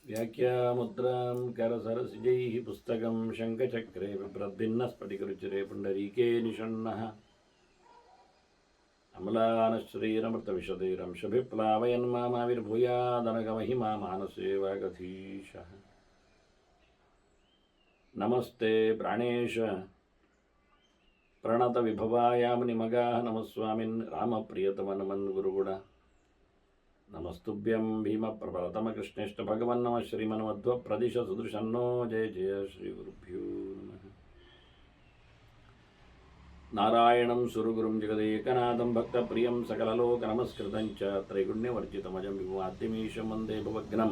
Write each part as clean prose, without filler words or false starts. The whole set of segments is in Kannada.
ವ್ಯಾಖ್ಯಾಮುದ್ರಾಂ ಕರಸರಸಿಜೈಃ ಪುಸ್ತಕಂ ಶಂಖಚಕ್ರೆ ಬಿಭ್ರದ್ಭಿನ್ನಸ್ಫಟಿಕರುಚಿರೆ ಪುಂಡರೀಕೆ ನಿಷಣ್ಣಃ ಅಮಲಾನಶ್ರೀರಮೃತವಿಶದೈರಂಶಭಿಪ್ಲಾವಯನ್ಮಾಮಾವಿರ್ಭೂಯಾದನಗಮಹಿಮಾ ಮಾನಸೇ ವಾಗಧೀಶಃ. ನಮಸ್ತೆ ಪ್ರಾಣೇಶ ಪ್ರಣತವಿಭವಾಯಾಮನಿಮಗಾಃ ನಮಸ್ವಾಮಿನ್ ರಾಮಪ್ರಿಯತಮನಮನ್ ಗುರುಗುಣ. ನಮಸ್ತುಭ್ಯಂ ಭೀಮಪ್ರಬಲತಮಕೃಷ್ಣೇಷ್ಟ ಭಗವನ್ನಮ ಶ್ರೀಮನ್ಮಧ್ವ ಪ್ರದಿಶ ಸುದೃಶನ್ನೋ ಜಯ ಜಯ ಶ್ರೀ ಗುರುಭ್ಯೋ ನಮಃ. ನಾರಾಯಣಂ ಸುರಗುರುಂ ಜಗದೇಕನಾಥಂ ಭಕ್ತಪ್ರಿಯಂ ಸಕಲಲೋಕನಮಸ್ಕೃತಂ ಚ ತ್ರೈಗುಣ್ಯವರ್ಜಿತಮಜಂ ವಿಭುಮಾದ್ಯಮೀಶಂ ವಂದೇ ಭವಗ್ನಂ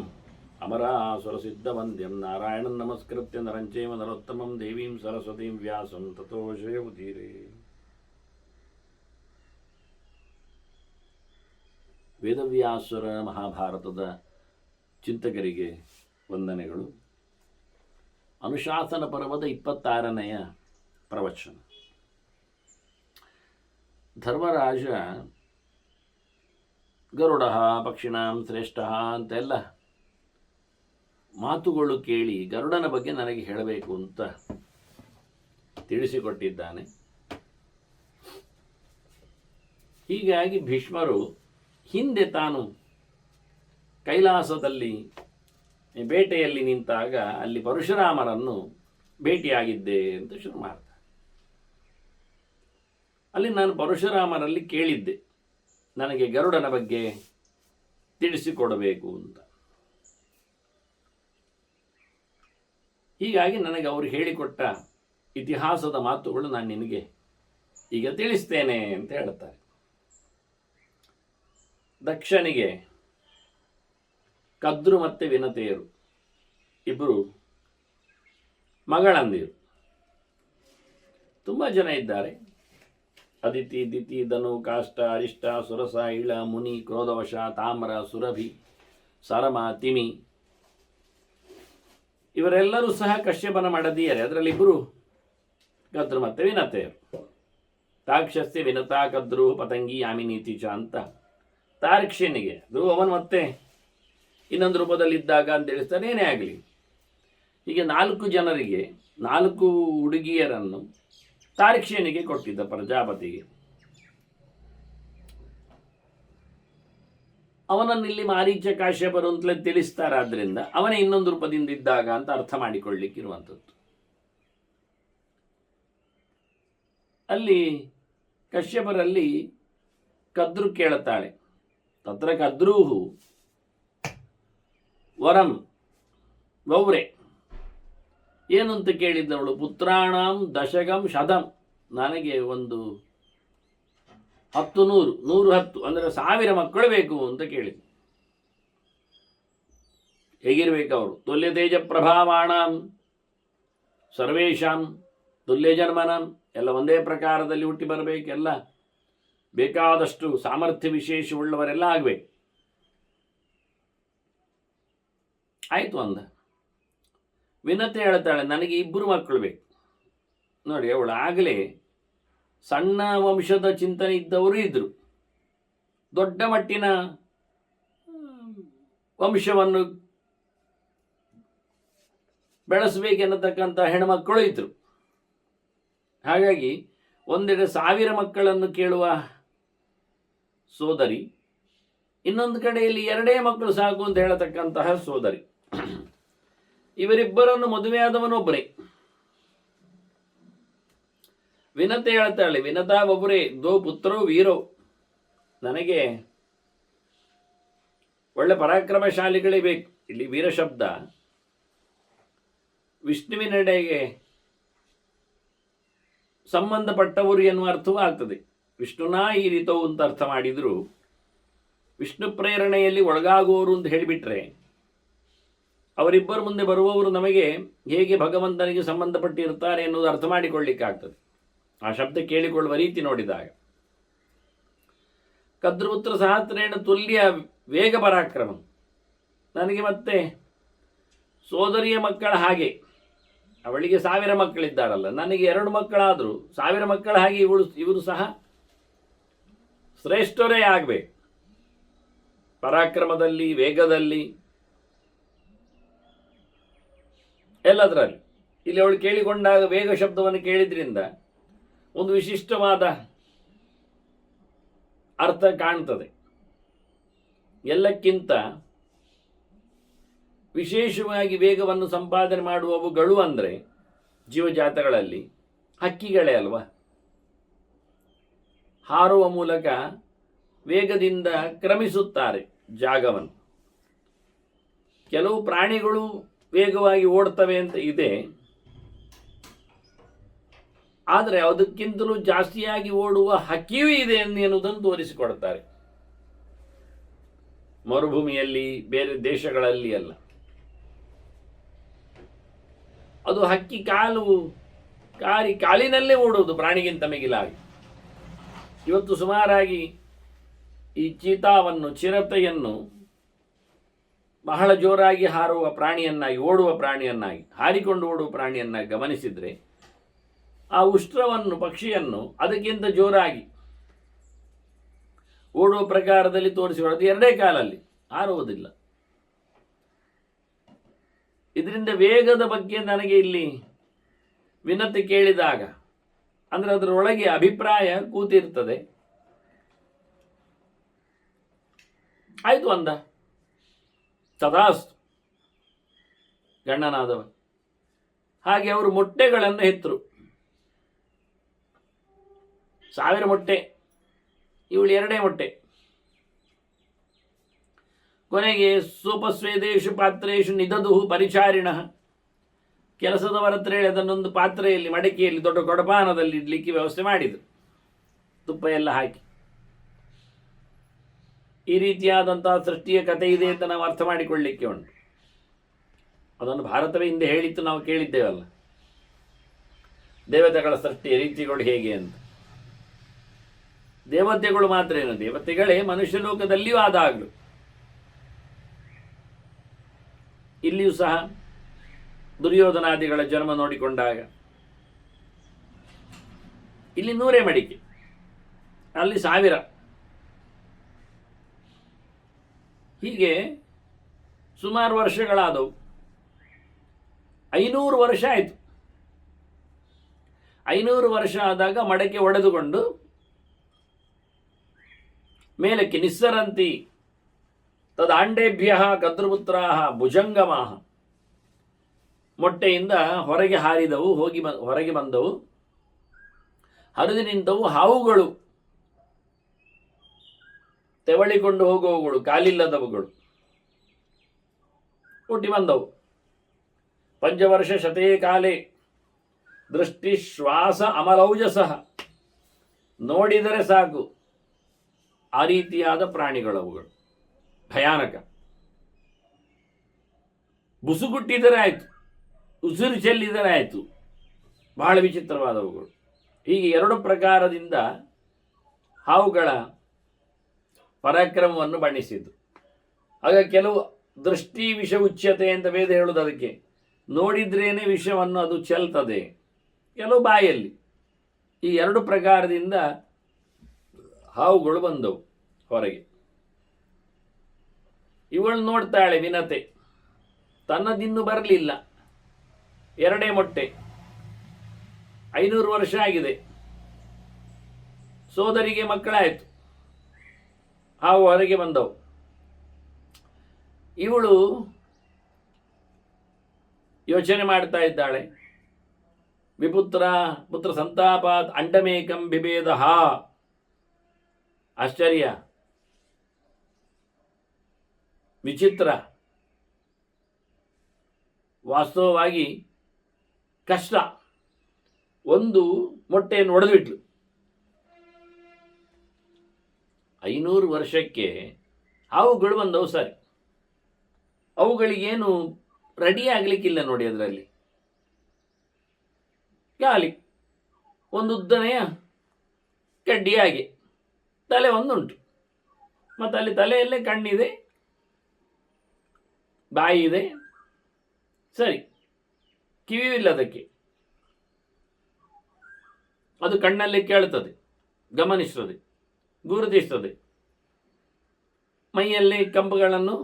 ಅಮರಾಸುರಸಿದ್ಧವಂದ್ಯಂ. ನಾರಾಯಣಂ ನಮಸ್ಕೃತ್ಯ ನರಂ ಚೈವ ನರೋತ್ತಮಂ ದೇವೀಂ ಸರಸ್ವತೀಂ ವ್ಯಾಸಂ ತತೋ ಜಯಮುದೀರೇ. ವೇದವ್ಯಾಸರ ಮಹಾಭಾರತದ ಚಿಂತಕರಿಗೆ ವಂದನೆಗಳು. ಅನುಶಾಸನ ಪರ್ವದ 26ನೆಯ ಪ್ರವಚನ. ಧರ್ಮರಾಜ ಗರುಡ ಪಕ್ಷಿಣಾಂ ಶ್ರೇಷ್ಠ ಅಂತೆಲ್ಲ ಮಾತುಗಳು ಕೇಳಿ ಗರುಡನ ಬಗ್ಗೆ ನನಗೆ ಹೇಳಬೇಕು ಅಂತ ತಿಳಿಸಿಕೊಟ್ಟಿದ್ದಾನೆ. ಹೀಗಾಗಿ ಭೀಷ್ಮರು ಹಿಂದೆ ತಾನು ಕೈಲಾಸದಲ್ಲಿ ಬೇಟೆಯಲ್ಲಿ ನಿಂತಾಗ ಅಲ್ಲಿ ಪರಶುರಾಮರನ್ನು ಭೇಟಿಯಾಗಿದ್ದೆ ಅಂತ ಶುರು ಮಾಡ್ತಾರೆ. ಅಲ್ಲಿ ನಾನು ಪರಶುರಾಮರಲ್ಲಿ ಕೇಳಿದ್ದೆ ನನಗೆ ಗರುಡನ ಬಗ್ಗೆ ತಿಳಿಸಿಕೊಡಬೇಕು ಅಂತ. ಹೀಗಾಗಿ ನನಗೆ ಅವರು ಹೇಳಿಕೊಟ್ಟ ಇತಿಹಾಸದ ಮಾತುಗಳು ನಾನು ನಿನಗೆ ಈಗ ತಿಳಿಸ್ತೇನೆ ಅಂತ ಹೇಳ್ತಾರೆ. ದಕ್ಷನಿಗೆ ಕದ್ರು ಮತ್ತು ವಿನತೆಯರು ಇಬ್ಬರು ಮಗಳಂದಿರು. ತುಂಬ ಜನ ಇದ್ದಾರೆ. ಅದಿತಿ, ದಿತಿ, ಧನು, ಕಾಷ್ಟ, ಅರಿಷ್ಟ, ಸುರಸ, ಇಳ, ಮುನಿ, ಕ್ರೋಧವಶ, ತಾಮ್ರ, ಸುರಭಿ, ಸರಮ, ತಿಮಿ ಇವರೆಲ್ಲರೂ ಸಹ ಕಶ್ಯಪನ ಮಡದಿಯರೇ. ಅದರಲ್ಲಿ ಇಬ್ಬರು ಕದ್ರು ಮತ್ತು ವಿನತೆಯರು. ತಾಕ್ಷಸ್ಯ ವಿನತಾ ಕದ್ರು ಪತಂಗಿ ಯಾಮಿನೀತಿ ಚ ಅಂತ ತಾರ್ಕ್ಷ್ಯನಿಗೆ ಅದು ಅವನು ಮತ್ತೆ ಇನ್ನೊಂದು ರೂಪದಲ್ಲಿದ್ದಾಗ ಅಂತ ತಿಳಿಸ್ತಾನೆ. ಏನೇ ಆಗಲಿ, ಹೀಗೆ 4 ಜನರಿಗೆ 4 ಹುಡುಗಿಯರನ್ನು ತಾರ್ಕ್ಷ್ಯನಿಗೆ ಕೊಟ್ಟಿದ್ದ ಪ್ರಜಾಪತಿಗೆ. ಅವನನ್ನಿಲ್ಲಿ ಮಾರೀಚ ಕಾಶ್ಯಪರು ಅಂತಲೇ ತಿಳಿಸ್ತಾರಾದ್ರಿಂದ ಅವನೇ ಇನ್ನೊಂದು ರೂಪದಿಂದ ಇದ್ದಾಗ ಅಂತ ಅರ್ಥ ಮಾಡಿಕೊಳ್ಳಿಕ್ಕಿರುವಂಥದ್ದು. ಅಲ್ಲಿ ಕಶ್ಯಪರಲ್ಲಿ ಕದ್ರು ಕೇಳುತ್ತಾಳೆ. ತತ್ರ ಕದ್ರೂಹು ವರಂ ಗೌರೆ ಏನು ಅಂತ ಕೇಳಿದ್ದವಳು. ಪುತ್ರಾಣಂ ದಶಕಂ ಶತಂ, ನನಗೆ ಒಂದು 10 100 110 ಅಂದರೆ 1000 ಮಕ್ಕಳು ಬೇಕು ಅಂತ ಕೇಳಿದ್ದು. ಹೇಗಿರ್ಬೇಕು ಅವರು? ತುಲ್ಯ ತೇಜ ಪ್ರಭಾವಾಣಂ ಸರ್ವೇಶಾಂ ತುಲ್ಯ ಜನ್ಮನಂ, ಎಲ್ಲ ಒಂದೇ ಪ್ರಕಾರದಲ್ಲಿ ಹುಟ್ಟಿ ಬರಬೇಕು, ಎಲ್ಲ ಬೇಕಾದಷ್ಟು ಸಾಮರ್ಥ್ಯ ವಿಶೇಷವುಳ್ಳವರೆಲ್ಲ ಆಗಬೇಕು. ಆಯಿತು ಅಂದ. ವಿನತೆ ಹೇಳ್ತಾಳೆ ನನಗೆ 2 ಮಕ್ಕಳು ಬೇಕು. ನೋಡಿ, ಅವಳು ಆಗಲೇ ಸಣ್ಣ ವಂಶದ ಚಿಂತನೆ ಇದ್ದವರು ಇದ್ದರು. ದೊಡ್ಡ ಮಟ್ಟಿನ ವಂಶವನ್ನು ಬೆಳೆಸಬೇಕೆನ್ನತಕ್ಕಂಥ ಹೆಣ್ಮಕ್ಕಳು ಇದ್ದರು. ಹಾಗಾಗಿ ಒಂದೆಡೆ 1000 ಮಕ್ಕಳನ್ನು ಕೇಳುವ ಸೋದರಿ, ಇನ್ನೊಂದು ಕಡೆಯಲ್ಲಿ 2 ಮಕ್ಕಳು ಸಾಕು ಅಂತ ಹೇಳತಕ್ಕಂತಹ ಸೋದರಿ. ಇವರಿಬ್ಬರನ್ನು ಮದುವೆಯಾದವನೊಬ್ಬರೇ. ವಿನತೆ ಹೇಳ್ತಾಳೆ, ವಿನತಾ ಒಬ್ಬರೇ, 2 ಪುತ್ರೋ ವೀರೋ, ನನಗೆ ಒಳ್ಳೆ ಪರಾಕ್ರಮಶಾಲಿಗಳೇ ಬೇಕು. ಇಲ್ಲಿ ವೀರ ಶಬ್ದ ವಿಷ್ಣುವಿನೆಡೆಗೆ ಸಂಬಂಧಪಟ್ಟವರು ಎನ್ನುವ ಅರ್ಥವೂ ಆಗ್ತದೆ. ವಿಷ್ಣುನಾ ಈ ರೀತವು ಅಂತ ಅರ್ಥ ಮಾಡಿದ್ರು, ವಿಷ್ಣು ಪ್ರೇರಣೆಯಲ್ಲಿ ಒಳಗಾಗುವವರು ಅಂತ ಹೇಳಿಬಿಟ್ರೆ ಅವರಿಬ್ಬರು ಮುಂದೆ ಬರುವವರು ನಮಗೆ ಹೇಗೆ ಭಗವಂತನಿಗೆ ಸಂಬಂಧಪಟ್ಟಿರ್ತಾರೆ ಎನ್ನುವುದು ಅರ್ಥ ಮಾಡಿಕೊಳ್ಳಿಕ್ಕಾಗ್ತದೆ ಆ ಶಬ್ದ ಕೇಳಿಕೊಳ್ಳುವ ರೀತಿ ನೋಡಿದಾಗ. ಕದ್ರಪುತ್ರ ಸಹಸ್ರೇಣ ತುಲ್ಯ ವೇಗ ಪರಾಕ್ರಮ, ನನಗೆ ಮತ್ತೆ ಸೋದರಿಯ ಮಕ್ಕಳ ಹಾಗೆ, ಅವಳಿಗೆ 1000 ಮಕ್ಕಳಿದ್ದಾರಲ್ಲ, ನನಗೆ 2 ಮಕ್ಕಳಾದರೂ 1000 ಮಕ್ಕಳ ಹಾಗೆ ಇವರು ಸಹ ಶ್ರೇಷ್ಠರೇ ಆಗಬೇಕು. ಪರಾಕ್ರಮದಲ್ಲಿ, ವೇಗದಲ್ಲಿ, ಎಲ್ಲದರಲ್ಲಿ. ಇಲ್ಲಿ ಅವಳು ಕೇಳಿಕೊಂಡಾಗ ವೇಗ ಶಬ್ದವನ್ನು ಕೇಳಿದ್ರಿಂದ ಒಂದು ವಿಶಿಷ್ಟವಾದ ಅರ್ಥ ಕಾಣ್ತದೆ. ಎಲ್ಲಕ್ಕಿಂತ ವಿಶೇಷವಾಗಿ ವೇಗವನ್ನು ಸಂಪಾದನೆ ಮಾಡುವವುಗಳು ಅಂದರೆ ಜೀವಜಾತಗಳಲ್ಲಿ ಹಕ್ಕಿಗಳೇ ಅಲ್ವಾ. ಹಾರುವ ಮೂಲಕ ವೇಗದಿಂದ ಕ್ರಮಿಸುತ್ತಾರೆ ಜಾಗವನ್ನು. ಕೆಲವು ಪ್ರಾಣಿಗಳು ವೇಗವಾಗಿ ಓಡ್ತವೆ ಅಂತ ಇದೆ, ಆದರೆ ಅದಕ್ಕಿಂತಲೂ ಜಾಸ್ತಿಯಾಗಿ ಓಡುವ ಹಕ್ಕಿಯೂ ಇದೆ ಎನ್ನುವುದನ್ನು ತೋರಿಸಿಕೊಡ್ತಾರೆ. ಮರುಭೂಮಿಯಲ್ಲಿ, ಬೇರೆ ದೇಶಗಳಲ್ಲಿ ಅಲ್ಲ. ಅದು ಹಕ್ಕಿ ಕಾಲಿನಲ್ಲೇ ಓಡುವುದು ಪ್ರಾಣಿಗಿಂತ ಮಿಗಿಲಾಗಿ. ಇವತ್ತು ಸುಮಾರಾಗಿ ಈ ಚೀತಾವನ್ನು, ಚಿರತೆಯನ್ನು ಬಹಳ ಜೋರಾಗಿ ಹಾರುವ ಪ್ರಾಣಿಯನ್ನಾಗಿ, ಓಡುವ ಪ್ರಾಣಿಯನ್ನಾಗಿ, ಹಾರಿಕೊಂಡು ಓಡುವ ಪ್ರಾಣಿಯನ್ನಾಗಿ ಗಮನಿಸಿದರೆ ಆ ಉಷ್ಟ್ರವನ್ನು, ಪಕ್ಷಿಯನ್ನು ಅದಕ್ಕಿಂತ ಜೋರಾಗಿ ಓಡುವ ಪ್ರಕಾರದಲ್ಲಿ ತೋರಿಸಿಕೊಳ್ಳೋದು. ಎರಡೇ ಕಾಲಲ್ಲಿ, ಹಾರುವುದಿಲ್ಲ. ಇದರಿಂದ ವೇಗದ ಬಗ್ಗೆ ನನಗೆ ಇಲ್ಲಿ ವಿನತಿ ಕೇಳಿದಾಗ, ಅಂದರೆ ಅದರೊಳಗೆ ಅಭಿಪ್ರಾಯ ಕೂತಿರ್ತದೆ. ಆಯಿತು ಅಂದ, ತದಾಸ್ತು ಗಣ್ಣನಾದವ. ಹಾಗೆ ಅವರು ಮೊಟ್ಟೆಗಳನ್ನು ಹೆತ್ತರು. 1000 ಮೊಟ್ಟೆ, ಇವಳು 2 ಮೊಟ್ಟೆ. ಕೊನೆಗೆ ಸೋಪಸ್ವೇದೇಶು ಪಾತ್ರೇಶು ನಿಧದು ಪರಿಚಾರಿಣ, ಕೆಲಸದವರ ಹತ್ರ ಹೇಳಿ ಅದನ್ನೊಂದು ಪಾತ್ರೆಯಲ್ಲಿ, ಮಡಕೆಯಲ್ಲಿ, ದೊಡ್ಡ ಕೊಡಪಾನದಲ್ಲಿ ಇಡ್ಲಿಕ್ಕೆ ವ್ಯವಸ್ಥೆ ಮಾಡಿದರು, ತುಪ್ಪ ಎಲ್ಲ ಹಾಕಿ. ಈ ರೀತಿಯಾದಂತಹ ಸೃಷ್ಟಿಯ ಕಥೆ ಇದೆ ಅಂತ ನಾವು ಅರ್ಥ ಮಾಡಿಕೊಳ್ಳಲಿಕ್ಕೆ ಉಂಟು. ಅದನ್ನು ಭಾರತವೇ ಹಿಂದೆ ಹೇಳಿತ್ತು, ನಾವು ಕೇಳಿದ್ದೇವಲ್ಲ, ದೇವತೆಗಳ ಸೃಷ್ಟಿಯ ರೀತಿಗಳು ಹೇಗೆ ಅಂತ. ದೇವತೆಗಳು ಮಾತ್ರ ಏನು, ದೇವತೆಗಳೇ ಮನುಷ್ಯ ಲೋಕದಲ್ಲಿಯೂ ಆದಾಗಲೂ ಇಲ್ಲಿಯೂ ಸಹ ದುರ್ಯೋಧನಾದಿಗಳ ಜನ್ಮ ನೋಡಿಕೊಂಡಾಗ ಇಲ್ಲಿ 100 ಮಡಿಕೆ, ಅಲ್ಲಿ 1000. ಹೀಗೆ ಸುಮಾರು ವರ್ಷಗಳಾದವು. 500 ವರ್ಷ ಆಯಿತು. 500 ವರ್ಷ ಆದಾಗ ಮಡಕೆ ಒಡೆದುಕೊಂಡು ಮೇಲಕ್ಕೆ ನಿಸ್ಸರಂತಿ ತದಾಂಡೇಭ್ಯ ಕದ್ರಪುತ್ರ ಭುಜಂಗಮಾ, ಮೊಟ್ಟೆಯಿಂದ ಹೊರಗೆ ಹಾರಿದವು, ಹೊರಗೆ ಬಂದವು. ಹರಿದು ನಿಂತವು ಹಾವುಗಳು, ತೆವಳಿಕೊಂಡು ಹೋಗುವವುಗಳು, ಕಾಲಿಲ್ಲದವುಗಳು ಹುಟ್ಟಿ ಬಂದವು. ಪಂಚವರ್ಷ ಶತೇ ಕಾಲೇ ದೃಷ್ಟಿ ಶ್ವಾಸ ಅಮಲೌಜಸಃ, ನೋಡಿದರೆ ಸಾಕು ಆ ರೀತಿಯಾದ ಪ್ರಾಣಿಗಳವುಗಳು, ಭಯಾನಕ. ಬುಸುಗುಟ್ಟಿದರೆ ಆಯಿತು, ಉಸಿರು ಚೆಲ್ಲಿದರೆ ಆಯಿತು, ಬಹಳ ವಿಚಿತ್ರವಾದವುಗಳು. ಹೀಗೆ 2 ಪ್ರಕಾರದಿಂದ ಹಾವುಗಳ ಪರಾಕ್ರಮವನ್ನು ಬಣ್ಣಿಸಿದ್ದು. ಆಗ ಕೆಲವು ದೃಷ್ಟಿ ವಿಷ ಉಚ್ಯತೆ ಅಂತ ವೇದ ಹೇಳುವುದು, ಅದಕ್ಕೆ ನೋಡಿದ್ರೇನೆ ವಿಷವನ್ನು ಅದು ಚೆಲ್ತದೆ, ಕೆಲವು ಬಾಯಲ್ಲಿ. ಈ 2 ಪ್ರಕಾರದಿಂದ ಹಾವುಗಳು ಬಂದವು ಹೊರಗೆ. ಇವಳು ನೋಡ್ತಾಳೆ ವಿನತೆ, ತನ್ನದಿನ್ನೂ ಬರಲಿಲ್ಲ, 2 ಮೊಟ್ಟೆ, 500 ವರ್ಷ ಆಗಿದೆ, ಸೋದರಿಗೆ ಮಕ್ಕಳಾಯಿತು, ಹಾವು ಹೊರಗೆ ಬಂದವು. ಇವಳು ಯೋಚನೆ ಮಾಡ್ತಾ ಇದ್ದಾಳೆ, ಪುತ್ರ ಸಂತಾಪಾತ್ ಅಂಡಮೇಕಂ ಬಿಭೇದ. ಆಶ್ಚರ್ಯ, ವಿಚಿತ್ರ, ವಾಸ್ತವವಾಗಿ ಕಷ್ಟ. ಒಂದು ಮೊಟ್ಟೆಯನ್ನು ಒಡೆದುಬಿಟ್ಲು. 500 ವರ್ಷಕ್ಕೆ ಹಾವುಗಳು ಬಂದವು. ಸರಿ, ಅವುಗಳಿಗೇನು ರೆಡಿ ಆಗಲಿಕ್ಕಿಲ್ಲ ನೋಡಿ. ಅದರಲ್ಲಿ ಖಾಲಿ ಒಂದು ಉದ್ದನೆಯ ಕಡ್ಡಿಯಾಗಿ ತಲೆ ಒಂದುಂಟು, ಮತ್ತು ಅಲ್ಲಿ ತಲೆಯಲ್ಲೇ ಕಣ್ಣಿದೆ, ಬಾಯಿ ಇದೆ, ಸರಿ, ಕಿವಿಯೂ ಇಲ್ಲ ಅದಕ್ಕೆ. ಅದು ಕಣ್ಣಲ್ಲಿ ಕೇಳ್ತದೆ, ಗಮನಿಸ್ತದೆ, ಗುರುತಿಸ್ತದೆ, ಮೈಯಲ್ಲಿ ಕಂಪುಗಳನ್ನು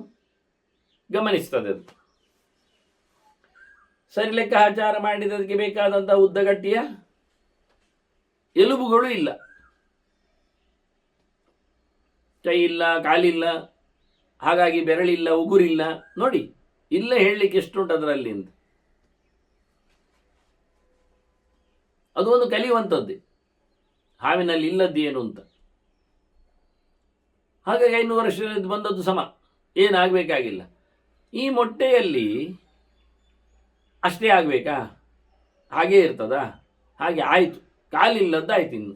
ಗಮನಿಸ್ತದೆ. ಅದು ಸರಿ ಲೆಕ್ಕಾಚಾರ ಮಾಡಿದದಕ್ಕೆ ಬೇಕಾದಂಥ ಉದ್ದಗಟ್ಟಿಯ ಎಲುಬುಗಳು ಇಲ್ಲ, ಕೈ ಇಲ್ಲ, ಕಾಲಿಲ್ಲ, ಹಾಗಾಗಿ ಬೆರಳಿಲ್ಲ, ಉಗುರಿಲ್ಲ. ನೋಡಿ, ಇಲ್ಲ ಹೇಳಲಿಕ್ಕೆ ಎಷ್ಟುಂಟು ಅದರಲ್ಲಿ ಅಂತ. ಅದು ಒಂದು ಕಲಿಯುವಂಥದ್ದೇ, ಹಾವಿನಲ್ಲಿ ಇಲ್ಲದ್ದು ಏನು ಅಂತ. ಹಾಗಾಗಿ 500 ವರ್ಷದಿಂದ ಬಂದದ್ದು ಸಮ, ಏನಾಗಬೇಕಾಗಿಲ್ಲ. ಈ ಮೊಟ್ಟೆಯಲ್ಲಿ ಅಷ್ಟೇ ಆಗಬೇಕಾ? ಹಾಗೇ ಇರ್ತದಾ? ಹಾಗೆ ಆಯಿತು, ಕಾಲಿಲ್ಲದ್ದಾಯ್ತು. ಇನ್ನು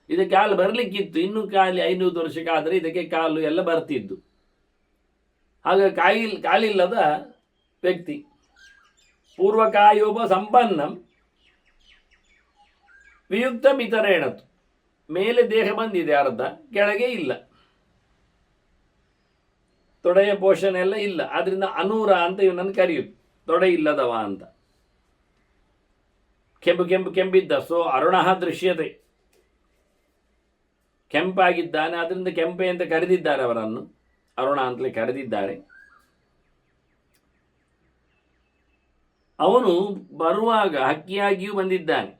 ಇದಕ್ಕೆ ಕಾಲು ಬರಲಿಕ್ಕಿತ್ತು, ಇನ್ನು ಕಾಲಿ 500 ವರ್ಷಕ್ಕಾದರೆ ಇದಕ್ಕೆ ಕಾಲು ಎಲ್ಲ ಬರ್ತಿದ್ದು. ಹಾಗಾಗಿ ಕಾಲಿಲ್ಲದ ವ್ಯಕ್ತಿ ಪೂರ್ವಕಾಯೋಪ ಸಂಪನ್ನಂ ವಿಯುಕ್ತ ಮಿತರೇಣತು, ಮೇಲೆ ದೇಹ ಬಂದಿದೆ ಅರ್ಧ, ಕೆಳಗೆ ಇಲ್ಲ, ತೊಡೆಯ ಪೋಷಣೆ ಎಲ್ಲ ಇಲ್ಲ. ಆದ್ರಿಂದ ಅನೂರ ಅಂತ ಇವನನ್ನು ಕರೆಯುದು, ತೊಡೆ ಇಲ್ಲದವ ಅಂತ. ಕೆಂಪಿದ್ದ, ಸೊ ಅರುಣ ದೃಶ್ಯತೆ, ಕೆಂಪಾಗಿದ್ದಾನೆ, ಅದರಿಂದ ಕೆಂಪೆ ಅಂತ ಕರೆದಿದ್ದಾರೆ ಅವರನ್ನು, ಅರುಣ ಅಂತಲೇ ಕರೆದಿದ್ದಾರೆ. ಅವನು ಬರುವಾಗ ಹಕ್ಕಿಯಾಗಿಯೂ ಬಂದಿದ್ದಾನೆ.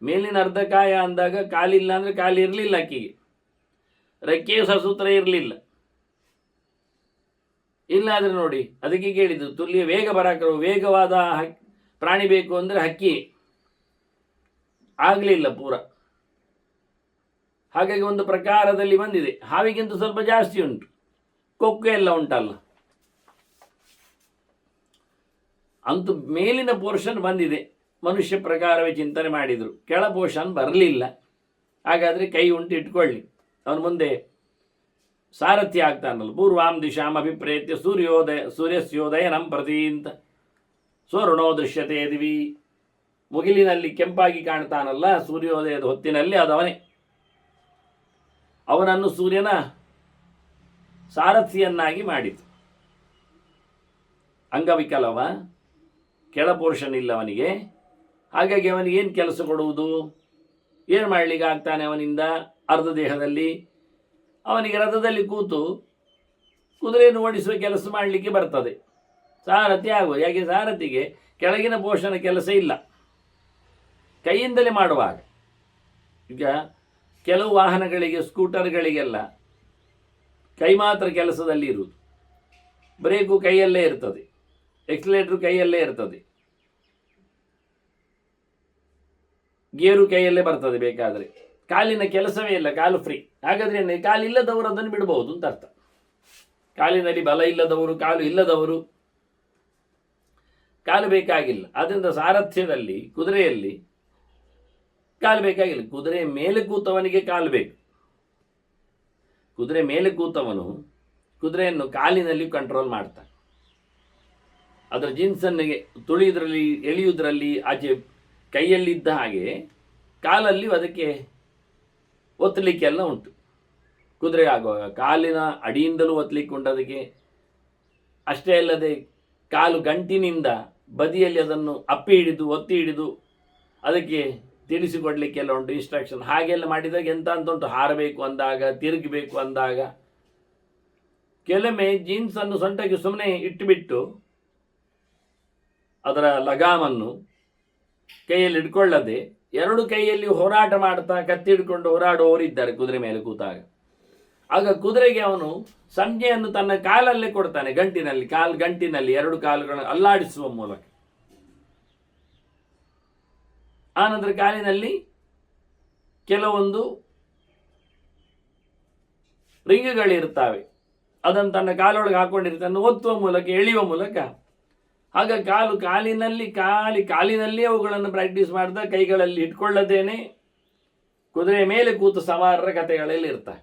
ಮೇಲಿನ ಅರ್ಧ ಕಾಯ ಅಂದಾಗ ಕಾಲಿಲ್ಲ ಅಂದರೆ ಕಾಲಿರಲಿಲ್ಲ, ಹಕ್ಕಿಗೆ ರೆಕ್ಕೆಯು ಸಸೂತ್ರ ಇರಲಿಲ್ಲ. ಇಲ್ಲ ಆದರೆ ನೋಡಿ, ಅದಕ್ಕೆ ಕೇಳಿದ್ದು ತುಲ್ಯ ವೇಗ ಪರಾಕ್ರಮ, ವೇಗವಾದ ಪ್ರಾಣಿ ಬೇಕು ಅಂದರೆ ಹಕ್ಕಿ ಆಗಲಿಲ್ಲ ಪೂರ. ಹಾಗಾಗಿ ಒಂದು ಪ್ರಕಾರದಲ್ಲಿ ಬಂದಿದೆ, ಹಾವಿಗಿಂತ ಸ್ವಲ್ಪ ಜಾಸ್ತಿ ಉಂಟು, ಕೊಕ್ಕೆ ಎಲ್ಲ ಉಂಟಲ್ಲ. ಅಂತೂ ಮೇಲಿನ ಪೋರ್ಷನ್ ಬಂದಿದೆ, ಮನುಷ್ಯ ಪ್ರಕಾರವೇ ಚಿಂತನೆ ಮಾಡಿದರು. ಕೆಳ ಪೋರ್ಷನ್ ಬರಲಿಲ್ಲ. ಹಾಗಾದರೆ ಕೈ ಉಂಟು ಇಟ್ಕೊಳ್ಳಿ, ಅವನು ಮುಂದೆ ಸಾರಥ್ಯ ಆಗ್ತಾನಲ್ಲ. ಪೂರ್ವಾಂ ದಿಶಾಂ ಅಭಿಪ್ರೇತ್ಯ ಸೂರ್ಯಸ್ಯೋದಯ ನಂ ಪ್ರತಿ ಅಂತ. ಸ್ವರ್ಣೋ ದೃಶ್ಯತೆ ದಿವಿ, ಮುಗಿಲಿನಲ್ಲಿ ಕೆಂಪಾಗಿ ಕಾಣ್ತಾನಲ್ಲ ಸೂರ್ಯೋದಯದ ಹೊತ್ತಿನಲ್ಲಿ, ಅದವನೇ. ಅವನನ್ನು ಸೂರ್ಯನ ಸಾರಥಿಯನ್ನಾಗಿ ಮಾಡಿತು. ಅಂಗವಿಕಲವ, ಕೆಳ ಪೋರ್ಷನ್ ಇಲ್ಲ ಅವನಿಗೆ. ಹಾಗಾಗಿ ಅವನಿಗೆ ಏನು ಕೆಲಸ ಕೊಡುವುದು? ಏನು ಮಾಡಲಿಕ್ಕೆ ಆಗ್ತಾನೆ ಅವನಿಂದ? ಅರ್ಧ ದೇಹದಲ್ಲಿ ಅವನಿಗೆ ರಥದಲ್ಲಿ ಕೂತು ಕುದುರೆಯನ್ನು ಓಡಿಸುವ ಕೆಲಸ ಮಾಡಲಿಕ್ಕೆ ಬರ್ತದೆ, ಸಾರಥಿ ಆಗುವುದು. ಯಾಕೆ? ಸಾರಥಿಗೆ ಕೆಳಗಿನ ಪೋಷಣ ಕೆಲಸ ಇಲ್ಲ, ಕೈಯಿಂದಲೇ ಮಾಡುವಾಗ. ಈಗ ಕೆಲವು ವಾಹನಗಳಿಗೆ, ಸ್ಕೂಟರ್ಗಳಿಗೆಲ್ಲ ಕೈ ಮಾತ್ರ ಕೆಲಸದಲ್ಲಿ ಇರುವುದು. ಬ್ರೇಕು ಕೈಯಲ್ಲೇ ಇರ್ತದೆ, ಎಕ್ಸಲೇಟ್ರು ಕೈಯಲ್ಲೇ ಇರ್ತದೆ, ಗೇರು ಕೈಯಲ್ಲೇ ಬರ್ತದೆ. ಬೇಕಾದರೆ ಕಾಲಿನ ಕೆಲಸವೇ ಇಲ್ಲ, ಕಾಲು ಫ್ರೀ. ಹಾಗಾದ್ರೆ ಕಾಲಿಲ್ಲದವರು ಅದನ್ನು ಬಿಡಬಹುದು ಅಂತ ಅರ್ಥ. ಕಾಲಿನಲ್ಲಿ ಬಲ ಇಲ್ಲದವರು, ಕಾಲು ಇಲ್ಲದವರು ಕಾಲು ಬೇಕಾಗಿಲ್ಲ. ಆದ್ದರಿಂದ ಸಾರಥ್ಯದಲ್ಲಿ, ಕುದುರೆಯಲ್ಲಿ ಕಾಲು ಬೇಕಾಗಿಲ್ಲ. ಕುದುರೆ ಮೇಲೆ ಕೂತವನಿಗೆ ಕಾಲು ಬೇಕು. ಕುದುರೆ ಮೇಲೆ ಕೂತವನು ಕುದುರೆಯನ್ನು ಕಾಲಿನಲ್ಲಿ ಕಂಟ್ರೋಲ್ ಮಾಡ್ತಾನೆ. ಅದರ ಜಿನ್ಸನ್ನಿಗೆ ತುಳಿಯುವುದರಲ್ಲಿ, ಎಳೆಯುವುದರಲ್ಲಿ, ಆಚೆ ಕೈಯಲ್ಲಿದ್ದ ಹಾಗೆ ಕಾಲಲ್ಲಿ ಅದಕ್ಕೆ ಒತ್ತಲಿಕ್ಕೆಲ್ಲ ಉಂಟು. ಕುದುರೆ ಆಗುವಾಗ ಕಾಲಿನ ಅಡಿಯಿಂದಲೂ ಒತ್ತಲಿಕ್ಕೆ ಉಂಟು ಅದಕ್ಕೆ. ಅಷ್ಟೇ ಅಲ್ಲದೆ ಕಾಲು ಗಂಟಿನಿಂದ ಬದಿಯಲ್ಲಿ ಅದನ್ನು ಅಪ್ಪಿ ಹಿಡಿದು, ಒತ್ತಿ ಹಿಡಿದು ಅದಕ್ಕೆ ತಿಳಿಸಿಕೊಡ್ಲಿಕ್ಕೆಲ್ಲ ಉಂಟು ಇನ್ಸ್ಟ್ರಕ್ಷನ್. ಹಾಗೆಲ್ಲ ಮಾಡಿದಾಗ ಎಂತ ಅಂತ ಉಂಟು, ಹಾರಬೇಕು ಅಂದಾಗ, ತಿರುಗಬೇಕು ಅಂದಾಗ. ಕೆಲವೊಮ್ಮೆ ಜೀನ್ಸನ್ನು ಸೊಂಟಕ್ಕೆ ಸುಮ್ಮನೆ ಇಟ್ಟುಬಿಟ್ಟು ಅದರ ಲಗಾಮನ್ನು ಕೈಯಲ್ಲಿ ಇಟ್ಕೊಳ್ಳದೆ ಎರಡು ಕೈಯಲ್ಲಿ ಹೋರಾಟ ಮಾಡ್ತಾ ಕತ್ತಿ ಹಿಡ್ಕೊಂಡು ಹೋರಾಡುವವರಿದ್ದಾರೆ ಕುದುರೆ ಮೇಲೆ ಕೂತಾಗ. ಆಗ ಕುದುರೆಗೆ ಅವನು ಸಂಜ್ಞೆಯನ್ನು ತನ್ನ ಕಾಲಲ್ಲೇ ಕೊಡ್ತಾನೆ, ಗಂಟಿನಲ್ಲಿ, ಗಂಟಿನಲ್ಲಿ ಎರಡು ಕಾಲುಗಳನ್ನು ಅಲ್ಲಾಡಿಸುವ ಮೂಲಕ. ಆನಂತರ ಕಾಲಿನಲ್ಲಿ ಕೆಲವೊಂದು ರಿಂಗ್ಗಳಿರ್ತವೆ, ಅದನ್ನು ತನ್ನ ಕಾಲೊಳಗೆ ಹಾಕೊಂಡಿರ್ತಾನೆ, ಒತ್ತುವ ಮೂಲಕ, ಎಳೆಯುವ ಮೂಲಕ. ಆಗ ಕಾಲಿನಲ್ಲಿ ಅವುಗಳನ್ನು ಪ್ರಾಕ್ಟೀಸ್ ಮಾಡ್ತಾ ಕೈಗಳಲ್ಲಿ ಇಟ್ಕೊಳ್ಳದೇನೆ ಕುದುರೆ ಮೇಲೆ ಕೂತು ಸವಾರರ ಕಥೆಗಳಲ್ಲಿ ಇರ್ತಾರೆ.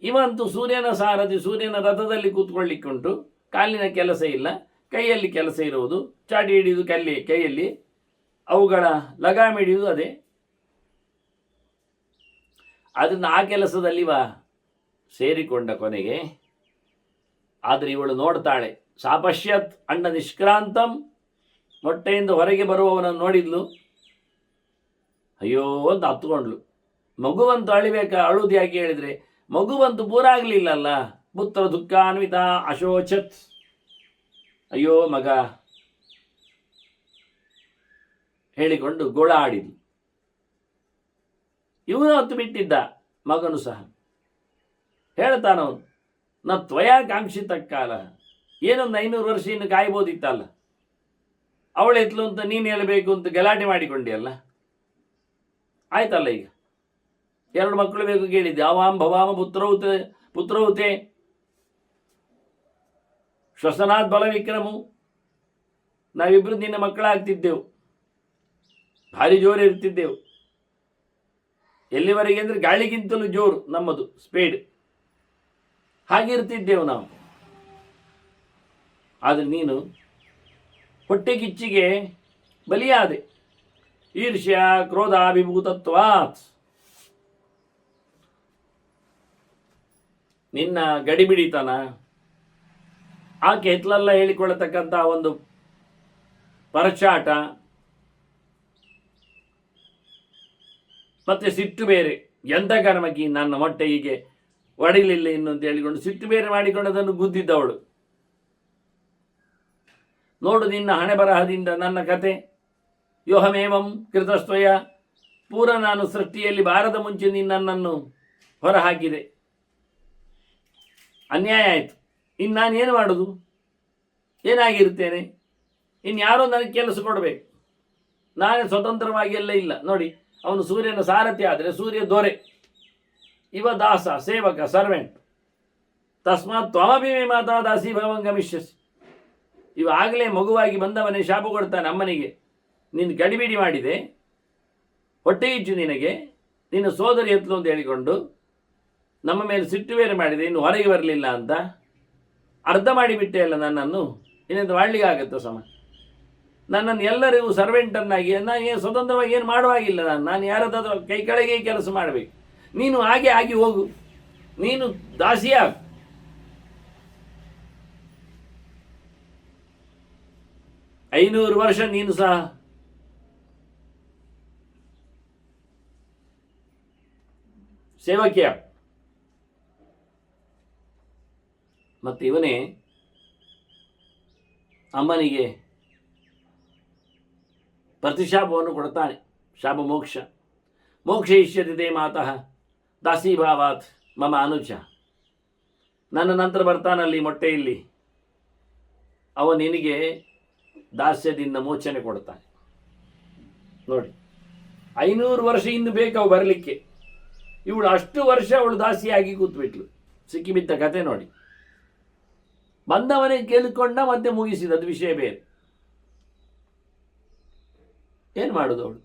ಇವಂತೂ ಸೂರ್ಯನ ಸಾರಥಿ, ಸೂರ್ಯನ ರಥದಲ್ಲಿ ಕೂತ್ಕೊಳ್ಳಿಕ್ಕುಂಟು, ಕಾಲಿನ ಕೆಲಸ ಇಲ್ಲ, ಕೈಯಲ್ಲಿ ಕೆಲಸ ಇರುವುದು. ಚಾಟಿ ಹಿಡಿಯುವುದು ಕೈಯಲ್ಲಿ, ಅವುಗಳ ಲಗಾಮ ಹಿಡಿಯುವುದು ಅದೇ. ಅದನ್ನು ಆ ಕೆಲಸದಲ್ಲಿ ಸೇರಿಕೊಂಡ ಕೊನೆಗೆ. ಆದರೆ ಇವಳು ನೋಡ್ತಾಳೆ, ಸಾಪಶ್ಯತ್ ಅಣ್ಣ ನಿಷ್ಕ್ರಾಂತಂ, ಮೊಟ್ಟೆಯಿಂದ ಹೊರಗೆ ಬರುವವನನ್ನು ನೋಡಿದ್ಲು, ಅಯ್ಯೋ ಅಂತ ಹತ್ಕೊಂಡ್ಲು. ಮಗುವಂತೂ ಅಳಿಬೇಕಾ? ಅಳುದು ಯಾಕೆ ಹೇಳಿದರೆ ಮಗುವಂತೂ ಪೂರ ಆಗಲಿಲ್ಲಲ್ಲ. ಪುತ್ರ ದುಃಖಾನ್ವಿತ ಅಶೋಚತ್, ಅಯ್ಯೋ ಮಗ ಹೇಳಿಕೊಂಡು ಗೋಳ ಆಡಿದ್ಲು. ಇವನು ಹೊತ್ತು ಬಿಟ್ಟಿದ್ದ ಮಗನು ಸಹ. ಹೇಳ್ತಾನವನು, ನ ತ್ವಯಾ ಕಾಂಕ್ಷಿತ ಕಾಲ, ಏನೊಂದು 500 ವರ್ಷ ಇನ್ನು ಕಾಯ್ಬೋದಿತ್ತಲ್ಲ, ಅವಳು ಎತ್ಲು ಅಂತ ನೀನು ಹೇಳಬೇಕು ಅಂತ ಗಲಾಟೆ ಮಾಡಿಕೊಂಡಿಯಲ್ಲ, ಆಯ್ತಲ್ಲ. ಈಗ 2 ಮಕ್ಕಳು ಬೇಕು ಕೇಳಿದ್ದೆ. ಅವಾಂ ಭವಾಮ ಪುತ್ರೌತೆ ಶ್ವಸನಾತ್ ಬಲ ವಿಕ್ರಮು, ನಾವಿಬ್ರು ನಿನ್ನ ಮಕ್ಕಳಾಗ್ತಿದ್ದೆವು, ಭಾರಿ ಜೋರು ಇರ್ತಿದ್ದೆವು. ಎಲ್ಲಿವರೆಗೆ ಅಂದರೆ ಗಾಳಿಗಿಂತಲೂ ಜೋರು ನಮ್ಮದು ಸ್ಪೀಡ್, ಹಾಗಿರ್ತಿದ್ದೆವು ನಾವು. ಆದರೆ ನೀನು ಹೊಟ್ಟೆ ಕಿಚ್ಚಿಗೆ ಬಲಿಯಾದೆ. ಈರ್ಷ್ಯ ಕ್ರೋಧಾಭಿಭೂತತ್ವಾತ್, ನಿನ್ನ ಗಡಿಬಿಡಿತನ, ಆಕೆ ಎತ್ಲೆಲ್ಲ ಹೇಳಿಕೊಳ್ಳತಕ್ಕಂಥ ಒಂದು ಪರಚಾಟ, ಮತ್ತೆ ಸಿಟ್ಟು ಬೇರೆ. ಎಂಥ ಕರ್ಮಕ್ಕೆ ನನ್ನ ಮೊಟ್ಟೆ ಹೀಗೆ ಒಡಿಲಿಲ್ಲ ಇನ್ನು ಅಂತ ಹೇಳಿಕೊಂಡು ಸಿಟ್ಟು ಬೇರೆ ಮಾಡಿಕೊಂಡು ಅದನ್ನು ಗುದ್ದಿದ್ದವಳು. ನೋಡು ನಿನ್ನ ಹಣೆ ಬರಹದಿಂದ ನನ್ನ ಕತೆ. ಯೋಹಮೇವಂ ಕೃತಸ್ತ್ವಯ, ಪೂರ ನಾನು ಸೃಷ್ಟಿಯಲ್ಲಿ ಬಾರದ ಮುಂಚೆ ನನ್ನನ್ನು ಹೊರಹಾಕಿದೆ, ಅನ್ಯಾಯ ಆಯಿತು. ಇನ್ನು ನಾನೇನು ಮಾಡೋದು? ಏನಾಗಿರ್ತೇನೆ? ಇನ್ಯಾರೋ ನನಗೆ ಕೆಲಸ ಕೊಡಬೇಕು, ನಾನೇ ಸ್ವತಂತ್ರವಾಗಿ ಎಲ್ಲ ಇಲ್ಲ. ನೋಡಿ, ಅವನು ಸೂರ್ಯನ ಸಾರಥಿ ಆದರೆ ಸೂರ್ಯ ದೊರೆ, ಇವ ದಾಸ, ಸೇವಕ, ಸರ್ವೆಂಟ್. ತಸ್ಮಾತ್ ತ್ವಮಪಿ ಮೇ ಮಾತಾ ದಾಸಿ ಭವಂ ಗಮಿಷ್ಯಸಿ. ಇವಾಗಲೇ ಮಗುವಾಗಿ ಬಂದವನೇ ಶಾಪ ಕೊಡ್ತಾನೆ ಅಮ್ಮನಿಗೆ, ನೀನು ಗಡಿಬಿಡಿ ಮಾಡಿದೆ, ಹೊಟ್ಟೆ ಇಚ್ಚು ನಿನಗೆ, ನಿನ್ನ ಸೋದರಿ ಎತ್ತಲು ಅಂತ ಹೇಳಿಕೊಂಡು ನಮ್ಮ ಮೇಲೆ ಸಿಟ್ಟು ಬೇರೆ ಮಾಡಿದೆ, ಇನ್ನು ಹೊರಗೆ ಬರಲಿಲ್ಲ ಅಂತ. ಅರ್ಧ ಮಾಡಿಬಿಟ್ಟೆ ಅಲ್ಲ ನನ್ನನ್ನು, ಇನ್ನೆಂತ ಮಾಡಲಿಕ್ಕೆ ಆಗುತ್ತೆ ಸಮ? ನನ್ನನ್ನು ಎಲ್ಲರಿಗೂ ಸರ್ವೆಂಟನ್ನಾಗಿ, ನಾನು ಸ್ವತಂತ್ರವಾಗಿ ಏನು ಮಾಡುವಾಗಿಲ್ಲ. ನಾನು ಯಾರದಾದ್ರೂ ಕೈ ಕೆಳಗೆ ಕೆಲಸ ಮಾಡಬೇಕು. ನೀನು ಹಾಗೆ ಆಗಿ ಹೋಗು, ನೀನು ದಾಸಿಯಾಗು. 500 ವರ್ಷ ನೀನು ಸಹ ಸೇವಕಿಯ. ಮತ್ತು ಇವನೇ ಅಮ್ಮನಿಗೆ ಪ್ರತಿಶಾಪವನ್ನು ಕೊಡ್ತಾನೆ. ಶಾಪ ಮೋಕ್ಷ ಇಷ್ಯತೆ ಮಾತಃ ದಾಸೀಭಾವಾತ್ ಮಮ ಅನುಜ. ನನ್ನ ನಂತರ ಬರ್ತಾನಲ್ಲಿ ಮೊಟ್ಟೆಯಲ್ಲಿ, ಅವ ನಿನಗೆ ದಾಸ್ಯದಿಂದ ಮೋಚನೆ ಕೊಡ್ತಾನೆ. ನೋಡಿ, 500 ವರ್ಷ ಇನ್ನು ಬೇಕವು ಬರಲಿಕ್ಕೆ. ಇವಳು ಅಷ್ಟು ವರ್ಷ ಅವಳು ದಾಸಿಯಾಗಿ ಕೂತ್ಬಿಟ್ಲು. ಸಿಕ್ಕಿಬಿದ್ದ ಕತೆ ನೋಡಿ. ಬಂದವನೇ ಕೇಳಿಕೊಂಡ, ಮತ್ತೆ ಮುಗಿಸಿದ, ಅದು ವಿಷಯ ಬೇರೆ. ಏನು ಮಾಡೋದು ಅವಳು?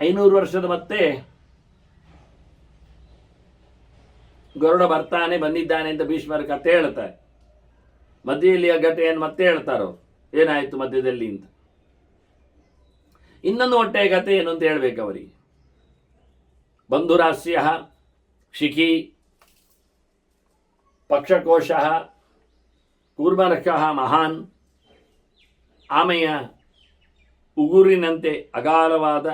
ಐನೂರು ವರ್ಷದ ಮತ್ತೆ ಗರುಡ ಬರ್ತಾನೆ, ಬಂದಿದ್ದಾನೆ ಅಂತ ಭೀಷ್ಮರ ಕತೆ ಹೇಳ್ತಾರೆ. ಮಧ್ಯೆಯಲ್ಲಿ ಆ ಘಟೆಯನ್ನು ಮತ್ತೆ ಹೇಳ್ತಾರೋ ಏನಾಯ್ತು ಮಧ್ಯದಲ್ಲಿ ಅಂತ. ಇನ್ನೊಂದು ಹೊಟ್ಟೆಯ ಕತೆ ಏನು ಅಂತ ಹೇಳ್ಬೇಕು ಅವರಿಗೆ. ಬಂಧುರಾಸ್ಯ ಶಿಖಿ ಪಕ್ಷಕೋಶ ಕೂರ್ಮರಕ ಮಹಾನ್. ಆಮೆಯ ಉಗುರಿನಂತೆ ಅಗಾಲವಾದ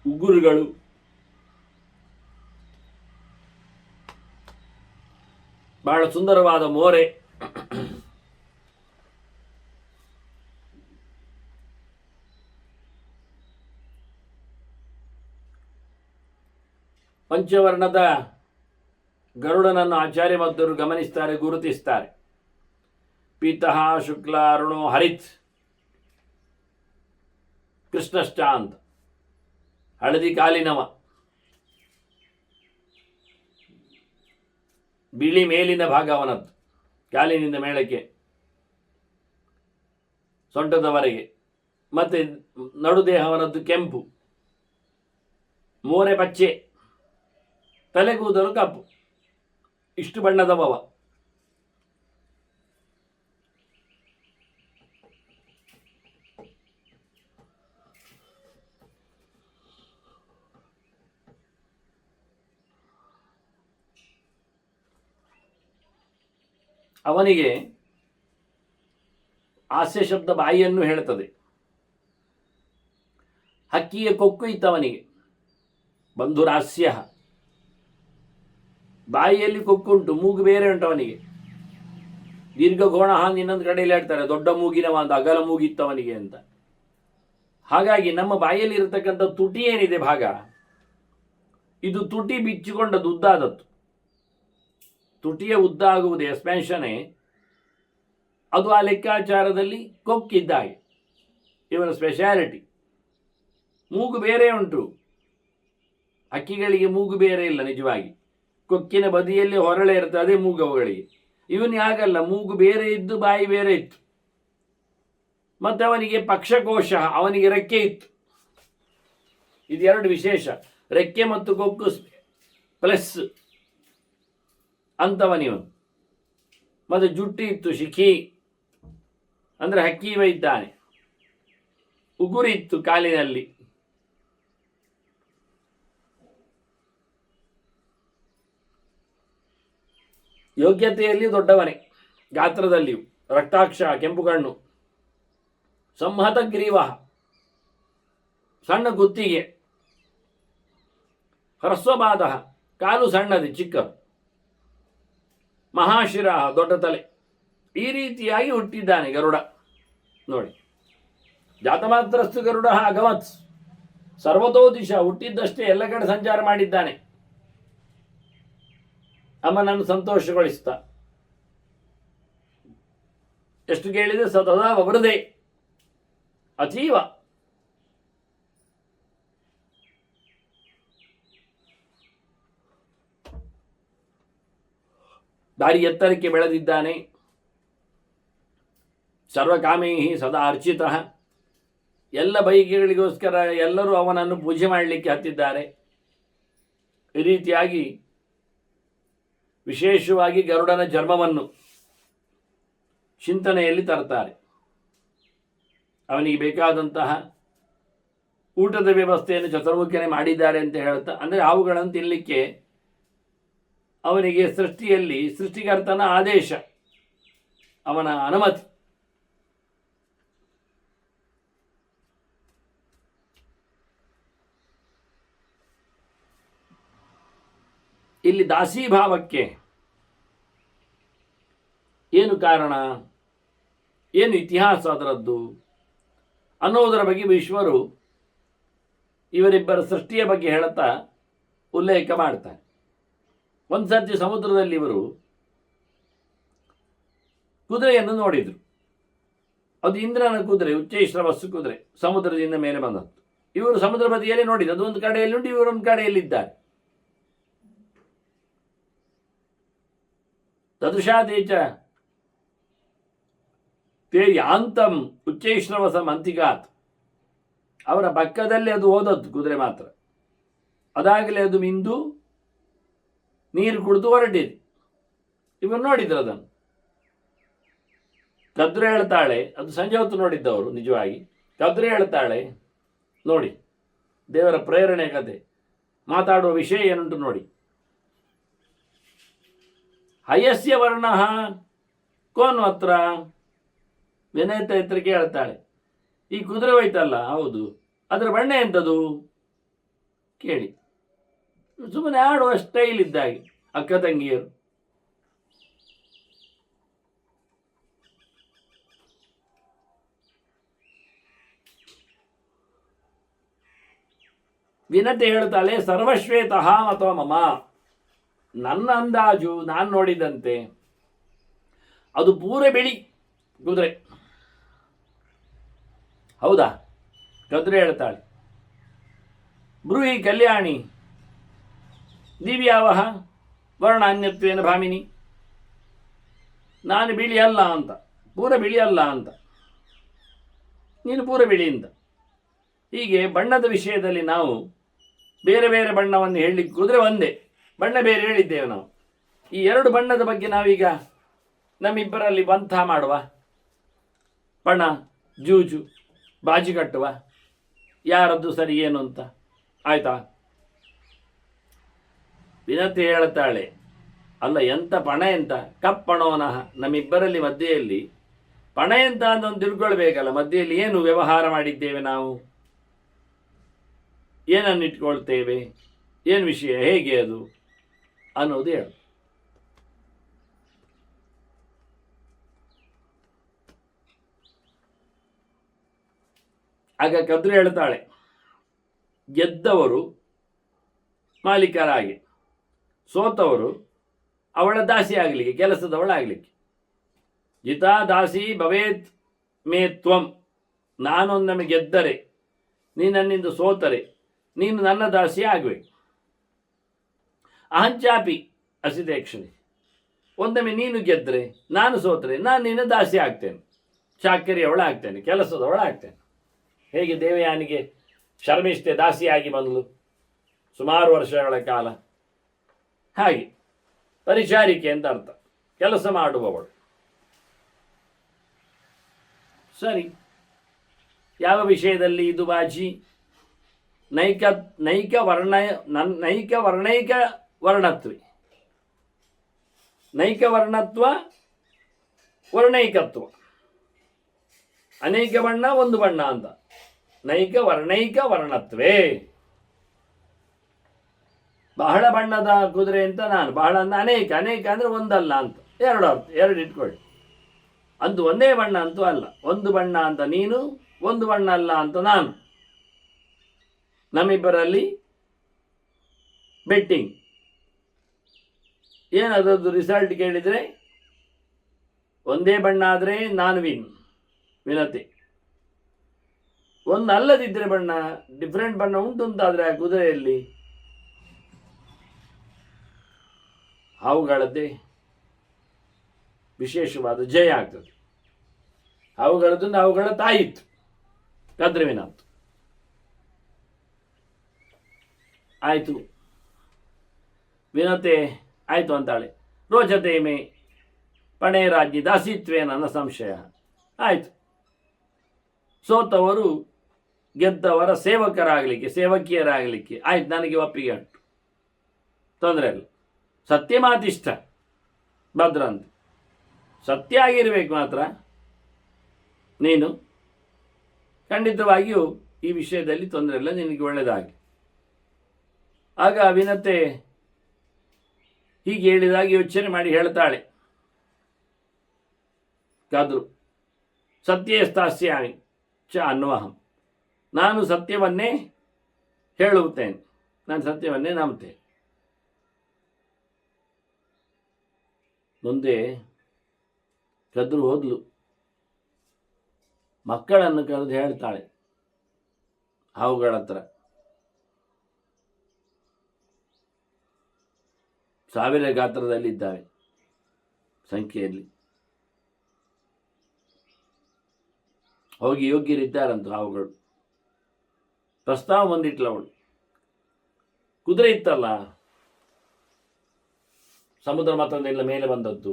ಉಗುರುಗಳು, ಬಹಳ ಸುಂದರವಾದ ಮೋರೆ, ಪಂಚವರ್ಣದ ಗರುಡನನ್ನು ಆಚಾರ್ಯ ಮಧ್ವರು ಗಮನಿಸ್ತಾರೆ, ಗುರುತಿಸ್ತಾರೆ. ಪೀತಃ ಶುಕ್ಲ ಅರುಣೋ ಹರಿತ್ ಕೃಷ್ಣಶ್ಚ ಅಂತ. ಹಳದಿ ಕಾಲಿನವ, ಬಿಳಿ ಮೇಲಿನ ಭಾಗ ಅವನದ್ದು, ಕಾಲಿನಿಂದ ಮೇಳಕ್ಕೆ ಸೊಂಟದವರೆಗೆ. ಮತ್ತೆ ನಡುದೇಹವನದ್ದು ಕೆಂಪು, ಮೋರೆ ಪಚ್ಚೆ, ತಲೆಗೂದಲು ಕಪ್ಪು. ಇಷ್ಟು ಬಣ್ಣದವವ. ಅವನಿಗೆ ಹಾಸ್ಯ ಶಬ್ದ ಬಾಯಿಯನ್ನು ಹೇಳ್ತದೆ. ಹಕ್ಕಿಯ ಕೊಕ್ಕು ಇತ್ತವನಿಗೆ, ಬಂಧುರಾಸ್ಯ. ಬಾಯಿಯಲ್ಲಿ ಕೊಕ್ಕುಂಟು, ಮೂಗು ಬೇರೆ ಉಂಟು ಅವನಿಗೆ. ದೀರ್ಘಗೋಣ ಹಾಂಗ್ ಇನ್ನೊಂದು ಕಡೆಯಲ್ಲಿ ಹೇಳ್ತಾರೆ, ದೊಡ್ಡ ಮೂಗಿನ ಒಂದು ಅಗಲ ಮೂಗಿತ್ತವನಿಗೆ ಅಂತ. ಹಾಗಾಗಿ ನಮ್ಮ ಬಾಯಲ್ಲಿ ಇರತಕ್ಕಂಥ ತುಟಿ ಏನಿದೆ ಭಾಗ, ಇದು ತುಟಿ ಬಿಚ್ಚಿಕೊಂಡದ್ದು, ಉದ್ದಾದದ್ದು. ತುಟಿಯ ಉದ್ದ ಆಗುವುದು ಎಕ್ಸ್ಪೆನ್ಷನ್ನೇ, ಅದು ಆ ಲೆಕ್ಕಾಚಾರದಲ್ಲಿ ಕೊಕ್ಕಿದ್ದಾಗೆ ಇವನ ಸ್ಪೆಷಾಲಿಟಿ. ಮೂಗು ಬೇರೆ ಉಂಟು, ಹಕ್ಕಿಗಳಿಗೆ ಮೂಗು ಬೇರೆ ಇಲ್ಲ ನಿಜವಾಗಿ. ಕೊಕ್ಕಿನ ಬದಿಯಲ್ಲಿ ಹೊರಳೆ ಇರ್ತದೆ, ಅದೇ ಮೂಗು ಅವುಗಳಿಗೆ. ಇವನಿಗೆ ಆಗಲ್ಲ, ಮೂಗು ಬೇರೆ ಇದ್ದು ಬಾಯಿ ಬೇರೆ ಇತ್ತು. ಮತ್ತು ಅವನಿಗೆ ಪಕ್ಷಕೋಶ, ಅವನಿಗೆ ರೆಕ್ಕೆ ಇತ್ತು. ಇದೆರಡು ವಿಶೇಷ, ರೆಕ್ಕೆ ಮತ್ತು ಕೊಕ್ಕು ಪ್ಲಸ್ ಅಂತವನಿವನು. ಮತ್ತು ಜುಟ್ಟಿ ಇತ್ತು, ಶಿಖಿ ಅಂದರೆ ಹಕ್ಕಿ ಇದ್ದಾನೆ. ಉಗುರಿತ್ತು ಕಾಲಿನಲ್ಲಿ. ಯೋಗ್ಯತೆಯಲ್ಲಿ ದೊಡ್ಡವನೇ, ಗಾತ್ರದಲ್ಲಿಯೂ ರಕ್ತಾಕ್ಷ, ಕೆಂಪು ಕಣ್ಣು, ಸಂಹತ ಗ್ರೀವ, ಸಣ್ಣ ಕುತ್ತಿಗೆ, ಹ್ರಸ್ವಪಾದ, ಕಾಲು ಸಣ್ಣದು ಚಿಕ್ಕದು, ಮಹಾಶಿರ, ದೊಡ್ಡ ತಲೆ. ಈ ರೀತಿಯಾಗಿ ಹುಟ್ಟಿದ್ದಾನೆ ಗರುಡ. ನೋಡಿ, ಜಾತಮಾತ್ರಸ್ತು ಗರುಡ ಅಗಮತ್ ಸರ್ವತೋ ದಿಶ, ಹುಟ್ಟಿದ್ದಷ್ಟೇ ಎಲ್ಲ ಕಡೆ ಸಂಚಾರ ಮಾಡಿದ್ದಾನೆ, ಅಮ್ಮನನ್ನು ಸಂತೋಷಗೊಳಿಸ್ತಾ. ಎಷ್ಟು ಕೇಳಿದೆ, ಸದಾ ಅವರದೇ ಅತೀವ. ಭಾರಿ ಎತ್ತರಕ್ಕೆ ಬೆಳೆದಿದ್ದಾನೆ. ಸರ್ವಕಾಮೈಹಿ ಸದಾ ಅರ್ಚಿತ, ಎಲ್ಲ ಬೈಕೆಗಳಿಗೋಸ್ಕರ ಎಲ್ಲರೂ ಅವನನ್ನು ಪೂಜೆ ಮಾಡಲಿಕ್ಕೆ ಹತ್ತಿದ್ದಾರೆ. ಈ ರೀತಿಯಾಗಿ ವಿಶೇಷವಾಗಿ ಗರುಡನ ಜನ್ಮವನ್ನು ಚಿಂತನೆಯಲ್ಲಿ ತರ್ತಾರೆ. ಅವನಿಗೆ ಬೇಕಾದಂತಹ ಊಟದ ವ್ಯವಸ್ಥೆಯನ್ನು ಚತುರ್ಮುಖನೇ ಮಾಡಿದ್ದಾರೆ ಅಂತ ಹೇಳ್ತಾ, ಅಂದರೆ ಅವುಗಳನ್ನು ತಿನ್ನಲಿಕ್ಕೆ ಅವನಿಗೆ ಸೃಷ್ಟಿಯಲ್ಲಿ ಸೃಷ್ಟಿಕರ್ತನ ಆದೇಶ, ಅವನ ಅನುಮತಿ. ಇಲ್ಲಿ ದಾಸೀಭಾವಕ್ಕೆ ಏನು ಕಾರಣ, ಏನು ಇತಿಹಾಸ ಅದರದ್ದು ಅನ್ನೋದರ ಬಗ್ಗೆ ವಿಶ್ವರು ಇವರಿಬ್ಬರ ಸೃಷ್ಟಿಯ ಬಗ್ಗೆ ಹೇಳುತ್ತಾ ಉಲ್ಲೇಖ ಮಾಡ್ತಾರೆ. ಒಂದು ಸರ್ತಿ ಸಮುದ್ರದಲ್ಲಿ ಇವರು ಕುದುರೆಯನ್ನು ನೋಡಿದರು. ಅದು ಇಂದ್ರನ ಕುದುರೆ, ಉಚ್ಚೈಶ್ರವಸ್ಸು ಕುದುರೆ, ಸಮುದ್ರದಿಂದ ಮೇಲೆ ಬಂದದ್ದು. ಇವರು ಸಮುದ್ರ ಬದಿಯಲ್ಲಿ ನೋಡಿದ್ರು, ಅದು ಒಂದು ಕಡೆಯಲ್ಲಿ ಉಂಟು, ಇವರೊಂದು ಕಡೆಯಲ್ಲಿದ್ದಾರೆ. ತದೃಶಾದೇಚ ತೇ ಯಾಂತಂ ಉಚ್ಚೈಶ್ರವಸ ಮಂತಿಗಾತ್, ಅವರ ಪಕ್ಕದಲ್ಲಿ ಅದು ಹೋದದ್ದು ಕುದುರೆ ಮಾತ್ರ. ಅದಾಗಲೇ ಅದು ಮಿಂದು ನೀರು ಕುಡಿದು ಹೊರಟಿದೆ. ಇವರು ನೋಡಿದ್ರು ಅದನ್ನು. ಕದ್ರೆ ಹೇಳ್ತಾಳೆ, ಅದು ಸಂಜೆ ಹೊತ್ತು ನೋಡಿದ್ದವರು ನಿಜವಾಗಿ. ಕದ್ರೆ ಹೇಳ್ತಾಳೆ, ನೋಡಿ ದೇವರ ಪ್ರೇರಣೆ ಕತೆ, ಮಾತಾಡುವ ವಿಷಯ ಏನುಂಟು ನೋಡಿ. ಹಯಸ್ಯ ವರ್ಣ ಕೋನ್ ಹತ್ರ ವಿನಯತ ಎತ್ತರಕ್ಕೆ ಹೇಳ್ತಾಳೆ, ಈ ಕುದುರೆ ಹೋಯ್ತಲ್ಲ, ಹೌದು, ಅದರ ಬಣ್ಣ ಎಂಥದ್ದು ಕೇಳಿ. ಸುಮ್ಮನೆ ಆಡುವ ಸ್ಟೈಲ್ ಇದ್ದಾಗೆ ಅಕ್ಕ ತಂಗಿಯರು. ವಿನತೆ ಹೇಳ್ತಾಳೆ, ಸರ್ವಶ್ವೇತಃ ಅಥವಾ ಮಮ, ನನ್ನ ಅಂದಾಜು ನಾನು ನೋಡಿದಂತೆ ಅದು ಪೂರ ಬಿಳಿ ಕುದುರೆ. ಹೌದಾ? ಕದ್ರೆ ಹೇಳ್ತಾಳೆ, ಬ್ರೂಹಿ ಕಲ್ಯಾಣಿ ದಿವ್ಯಾವಹ ವರ್ಣ ಅನ್ಯತ್ವೇನ ಭಾಮಿನಿ, ನಾನು ಬಿಳಿ ಅಲ್ಲ ಅಂತ, ಪೂರ ಬಿಳಿ ಅಲ್ಲ ಅಂತ, ನೀನು ಪೂರ ಬಿಳಿ ಅಂತ. ಹೀಗೆ ಬಣ್ಣದ ವಿಷಯದಲ್ಲಿ ನಾವು ಬೇರೆ ಬೇರೆ ಬಣ್ಣವನ್ನು ಹೇಳಲಿಕ್ಕೆ, ಕುದುರೆ ಒಂದೇ ಬಣ್ಣ ಬೇರೆ ಹೇಳಿದ್ದೇವೆ ನಾವು. ಈ ಎರಡು ಬಣ್ಣದ ಬಗ್ಗೆ ನಾವೀಗ ನಮ್ಮಿಬ್ಬರಲ್ಲಿ ಬಂಥ ಮಾಡುವ, ಬಣ್ಣ ಜೂಜು ಬಾಜಿ ಕಟ್ಟುವ, ಯಾರದ್ದು ಸರಿ ಏನು ಅಂತ. ಆಯ್ತಾ? ವಿನತಿ ಹೇಳ್ತಾಳೆ, ಅಲ್ಲ ಎಂಥ ಪಣ ಎಂತ ಕಪ್ಪಣೋನಃ, ನಮ್ಮಿಬ್ಬರಲ್ಲಿ ಮಧ್ಯೆಯಲ್ಲಿ ಪಣ ಎಂತ ಅಂತ ತಿಳ್ಕೊಳ್ಬೇಕಲ್ಲ, ಮಧ್ಯೆಯಲ್ಲಿ ಏನು ವ್ಯವಹಾರ ಮಾಡಿದ್ದೇವೆ ನಾವು, ಏನನ್ನು ಇಟ್ಕೊಳ್ತೇವೆ, ಏನು ವಿಷಯ, ಹೇಗೆ ಅದು ಅನ್ನೋದು ಹೇಳು. ಆಗ ಕದ್ರು ಹೇಳ್ತಾಳೆ, ಗೆದ್ದವರು ಮಾಲೀಕರಾಗಿ, ಸೋತವರು ಅವಳ ದಾಸಿ ಆಗಲಿಕ್ಕೆ, ಕೆಲಸದವಳಾಗಲಿಕ್ಕೆ. ಜಿತಾ ದಾಸಿ ಭವೇತ್ ಮೇ ತ್ವಂ, ನಾನೊಂದೊಮ್ಮೆ ಗೆದ್ದರೆ, ನೀನು ನನ್ನಿಂದ ಸೋತರೆ ನೀನು ನನ್ನ ದಾಸಿ ಆಗಬೇಕು. ಅಹಂಚಾಪಿ ಅಸಿತೇಕ್ಷಣಿ, ಒಂದೊಮ್ಮೆ ನೀನು ಗೆದ್ದರೆ ನಾನು ಸೋತರೆ ನಾನು ನಿನ್ನ ದಾಸಿ ಆಗ್ತೇನೆ, ಚಾಕರಿಯವಳಾಗ್ತೇನೆ, ಕೆಲಸದವಳಾಗ್ತೇನೆ. ಹೇಗೆ ದೇವಯಾನಿಗೆ ಶರ್ಮಿಷ್ಠೆ ದಾಸಿಯಾಗಿ ಬಂದಳು ಸುಮಾರು ವರ್ಷಗಳ ಕಾಲ, ಹಾಗೆ ಪರಿಚಾರಿಕೆ ಅಂತ ಅರ್ಥ, ಕೆಲಸ ಮಾಡುವವಳು. ಸರಿ, ಯಾವ ವಿಷಯದಲ್ಲಿ ಇದು ಬಾಜಿ? ನೈಕ ನೈಕ ವರ್ಣ ನೈಕ ವರ್ಣೈಕ ವರ್ಣತ್ವ, ನೈಕ ವರ್ಣತ್ವ ವರ್ಣೈಕತ್ವ, ಅನೇಕ ಬಣ್ಣ ಒಂದು ಬಣ್ಣ ಅಂತ. ನೈಕ ವರ್ಣೈಕ ವರ್ಣತ್ವೇ, ಬಹಳ ಬಣ್ಣದ ಕುದುರೆ ಅಂತ ನಾನು, ಬಹಳ ಅಂದ್ರೆ ಅನೇಕ, ಅನೇಕ ಅಂದರೆ ಒಂದಲ್ಲ ಅಂತ, ಎರಡು ಅರ್ಥ, ಎರಡು ಇಟ್ಕೊಳ್ಳಿ. ಅದು ಒಂದೇ ಬಣ್ಣ ಅಂತೂ ಅಲ್ಲ, ಒಂದು ಬಣ್ಣ ಅಂತ ನೀನು, ಒಂದು ಬಣ್ಣ ಅಲ್ಲ ಅಂತ ನಾನು. ನಮ್ಮಿಬ್ಬರಲ್ಲಿ ಬೆಟ್ಟಿಂಗ್, ಏನದದ್ದು ರಿಸಲ್ಟ್ ಕೇಳಿದರೆ ಒಂದೇ ಬಣ್ಣ ಆದರೆ ನಾನು ವಿನತೆ, ಒಂದು ಅಲ್ಲದಿದ್ದರೆ ಬಣ್ಣ, ಡಿಫ್ರೆಂಟ್ ಬಣ್ಣ ಉಂಟು ಅಂತಾದರೆ ಆ ಕುದುರೆಯಲ್ಲಿ ಹಾವುಗಳದ್ದೇ ವಿಶೇಷವಾದ ಜಯ ಆಗ್ತದೆ. ಹಾವುಗಳದ್ದು ಅವುಗಳ ತಾಯಿತ್ತು, ಕದ್ರವಿನತ್ತು. ಆಯಿತು, ವಿನತೆ ಆಯಿತು ಅಂತಾಳೆ. ರೋಚತೆ ಮೇ ಪಣೆ ರಾಜ್ಯ ದಾಸಿತ್ವೇ ನನ್ನ ಸಂಶಯ. ಆಯಿತು, ಸೋತವರು ಗೆದ್ದವರ ಸೇವಕರಾಗಲಿಕ್ಕೆ, ಸೇವಕಿಯರಾಗಲಿಕ್ಕೆ ಆಯ್ತು, ನನಗೆ ಒಪ್ಪಿಗೆ ಉಂಟು, ತೊಂದರೆ ಇಲ್ಲ. ಸತ್ಯ ಮಾತಿಷ್ಟ ಭದ್ರ ಅಂತ, ಸತ್ಯ ಆಗಿರಬೇಕು ಮಾತ್ರ ನೀನು. ಖಂಡಿತವಾಗಿಯೂ ಈ ವಿಷಯದಲ್ಲಿ ತೊಂದರೆ ಇಲ್ಲ, ನಿನಗೆ ಒಳ್ಳೆಯದಾಗಿ. ಆಗ ವಿನತೆ ಹೀಗೆ ಹೇಳಿದಾಗ ಯೋಚನೆ ಮಾಡಿ ಹೇಳ್ತಾಳೆ, ಕಾದ್ರು ಸತ್ಯೇ ಸ್ಥಾಸ್ಯಾಮಿ ಚ ಅನ್ವಹಂ, ನಾನು ಸತ್ಯವನ್ನೇ ಹೇಳುತ್ತೇನೆ, ನಾನು ಸತ್ಯವನ್ನೇ ನಂಬುತ್ತೇನೆ. ಮುಂದೆ ಕದ್ರು ಹೋದ್ಲು, ಮಕ್ಕಳನ್ನು ಕರೆದು ಹೇಳ್ತಾಳೆ ಹಾವುಗಳ ಹತ್ರ, ಸಾವಿರ ಗಾತ್ರದಲ್ಲಿದ್ದಾವೆ ಸಂಖ್ಯೆಯಲ್ಲಿ, ಹೋಗಿ ಯೋಗ್ಯರಿದ್ದಾರಂತ ಹಾವುಗಳು. ಪ್ರಸ್ತಾವ ಬಂದಿಟ್ಲ ಅವಳು. ಕುದುರೆ ಇತ್ತಲ್ಲ, ಸಮುದ್ರ ಮತದಿಂದ ಮೇಲೆ ಬಂದದ್ದು,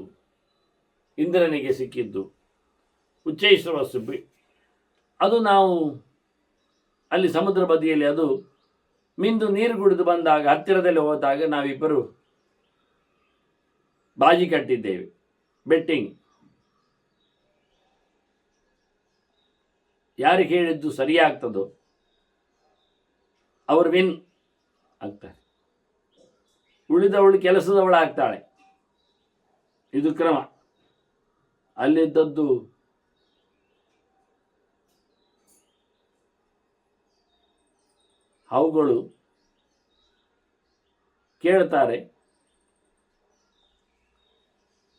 ಇಂದ್ರನಿಗೆ ಸಿಕ್ಕಿದ್ದು, ಉಚ್ಚೈಶ್ರವ ಸುಬ್ಬಿ, ಅದು ನಾವು ಅಲ್ಲಿ ಸಮುದ್ರ ಬದಿಯಲ್ಲಿ ಅದು ಮಿಂದು ನೀರು ಕುಡಿದು ಬಂದಾಗ ಹತ್ತಿರದಲ್ಲಿ ಹೋದಾಗ ನಾವಿಬ್ಬರು ಬಾಜಿ ಕಟ್ಟಿದ್ದೇವೆ, ಬೆಟ್ಟಿಂಗ್. ಯಾರಿಗೆ ಹೇಳಿದ್ದು ಸರಿಯಾಗ್ತದೋ ಅವರು ವಿನ್ ಆಗ್ತಾರೆ, ಉಳಿದವಳು ಕೆಲಸದವಳಾಗ್ತಾಳೆ. ಇದು ಕ್ರಮ. ಅಲ್ಲಿದ್ದದ್ದು ಹಾವುಗಳು ಕೇಳ್ತಾರೆ,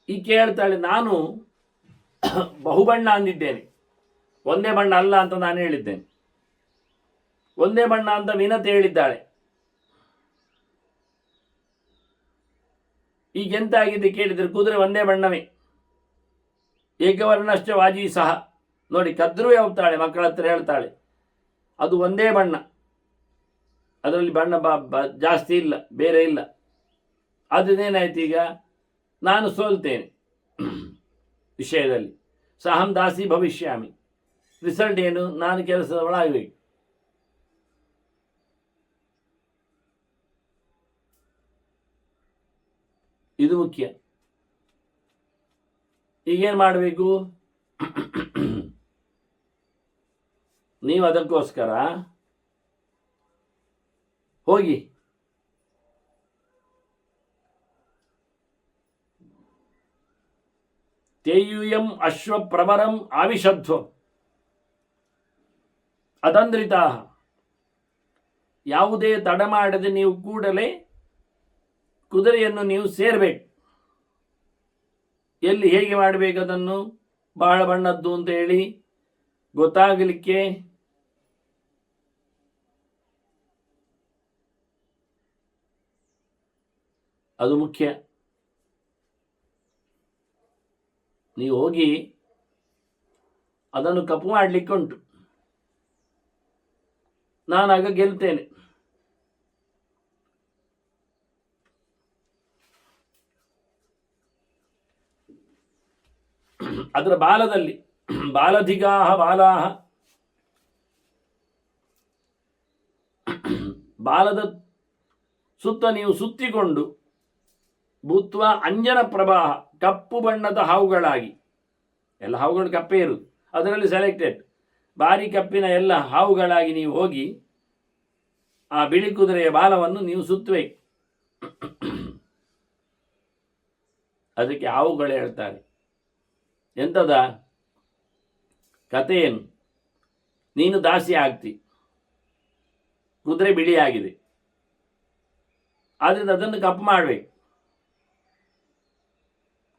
ಈ ಕೇಳ್ತಾಳೆ, ನಾನು ಬಹುಬಣ್ಣ ಅಂದಿದ್ದೇನೆ, ಒಂದೇ ಬಣ್ಣ ಅಲ್ಲ ಅಂತ ನಾನು ಹೇಳಿದ್ದೇನೆ, ಒಂದೇ ಬಣ್ಣ ಅಂತ ವಿನತೆ ಹೇಳಿದ್ದಾಳೆ. ಈಗೆಂತ ಆಗಿದೆ ಕೇಳಿದರೆ ಕುದುರೆ ಒಂದೇ ಬಣ್ಣವೇ, ಏಕವರ್ಣಶ್ಚ ವಾಜಿ ಸಹ. ನೋಡಿ, ಕದ್ರು ಯಾವ್ತಾಳೆ, ಮಕ್ಕಳ ಹತ್ರ ಹೇಳ್ತಾಳೆ ಅದು ಒಂದೇ ಬಣ್ಣ, ಅದರಲ್ಲಿ ಬಣ್ಣ ಜಾಸ್ತಿ ಇಲ್ಲ, ಬೇರೆ ಇಲ್ಲ. ಅದನ್ನೇನಾಯ್ತು, ಈಗ ನಾನು ಸೋಲ್ತೇನೆ ವಿಷಯದಲ್ಲಿ. ಸಹಂ ದಾಸಿ ಭವಿಷ್ಯಾಮಿ, ರಿಸಲ್ಟ್ ಏನು, ನಾನು ಕೆಲಸದವಳಾಗಬೇಕು. ಇದು ಮುಖ್ಯ. ಈಗೇನು ಮಾಡಬೇಕು, ನೀವು ಅದಕ್ಕೋಸ್ಕರ ಹೋಗಿ ತೇಯುಯಂ ಅಶ್ವಪ್ರವರಂ ಆವಿಷಧ್ವಂ ಅತಂದ್ರಿತಾ, ಯಾವುದೇ ತಡ ಮಾಡದೆ ನೀವು ಕೂಡಲೇ ಕುದುರೆಯನ್ನು ನೀವು ಸೇರಬೇಕು. ಎಲ್ಲಿ ಹೇಗೆ ಮಾಡಬೇಕು ಅದನ್ನು ಬಹಳ ಬಣ್ಣದ್ದು ಅಂತ ಹೇಳಿ ಗೊತ್ತಾಗಲಿಕ್ಕೆ ಅದು ಮುಖ್ಯ. ನೀವು ಹೋಗಿ ಅದನ್ನು ಕಪ್ಪು ಮಾಡಲಿಕ್ಕೆ ಉಂಟು. ನಾನಾಗ ಗೆಲ್ತೇನೆ. ಅದರ ಬಾಲದಲ್ಲಿ ಬಾಲಧಿಗಾಹ ಬಾಲಾಹ, ಬಾಲದ ಸುತ್ತ ನೀವು ಸುತ್ತಿಕೊಂಡು ಭೂತ್ವ ಅಂಜನ ಪ್ರವಾಹ, ಕಪ್ಪು ಬಣ್ಣದ ಹಾವುಗಳಾಗಿ, ಎಲ್ಲ ಹಾವುಗಳು ಕಪ್ಪೇ ಇರುವುದು, ಅದರಲ್ಲಿ ಸೆಲೆಕ್ಟೆಡ್ ಭಾರಿ ಕಪ್ಪಿನ ಎಲ್ಲ ಹಾವುಗಳಾಗಿ ನೀವು ಹೋಗಿ ಆ ಬಿಳಿ ಕುದುರೆಯ ಬಾಲವನ್ನು ನೀವು ಸುತ್ತಬೇಕು. ಅದಕ್ಕೆ ಹಾವುಗಳು ಹೇಳ್ತಾರೆ, ಎಂಥದ ಕತೆ ಏನು, ನೀನು ದಾಸಿ ಆಗ್ತಿ, ಕುದುರೆ ಬಿಳಿಯಾಗಿದೆ, ಆದ್ದರಿಂದ ಅದನ್ನು ಕಪ್ಪು ಮಾಡಬೇಕು.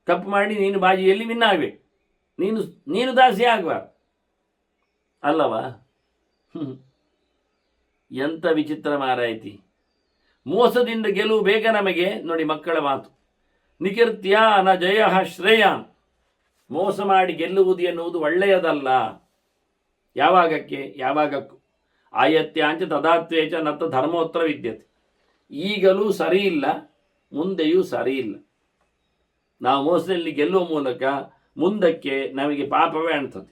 ಕಪ್ಪು ಮಾಡಿ ನೀನು ಬಾಜಿಯಲ್ಲಿ ವಿನ್ ಆಗಬೇಕು. ನೀನು ದಾಸಿ ಆಗಬಾರ್ದು ಅಲ್ಲವಾ? ಎಂಥ ವಿಚಿತ್ರ ಮಾರಾಯಿತಿ. ಮೋಸದಿಂದ ಗೆಲುವು ಬೇಗ ನಮಗೆ. ನೋಡಿ ಮಕ್ಕಳ ಮಾತು, ನಿಕೀರ್ತ್ಯ ನ ಜಯ ಶ್ರೇಯಾನ್. ಮೋಸ ಮಾಡಿ ಗೆಲ್ಲುವುದು ಎನ್ನುವುದು ಒಳ್ಳೆಯದಲ್ಲ. ಯಾವಾಗಕ್ಕೂ ಆಯತ್ಯಾಂಚ ತದಾತ್ವೇಚ ನತ್ತ ಧರ್ಮೋತ್ತರ ವಿದ್ಯತೆ. ಈಗಲೂ ಸರಿ ಇಲ್ಲ, ಮುಂದೆಯೂ ಸರಿ ಇಲ್ಲ. ನಾವು ಮೋಸದಲ್ಲಿ ಗೆಲ್ಲುವ ಮೂಲಕ ಮುಂದಕ್ಕೆ ನಮಗೆ ಪಾಪವೇ ಅಣ್ತದೆ.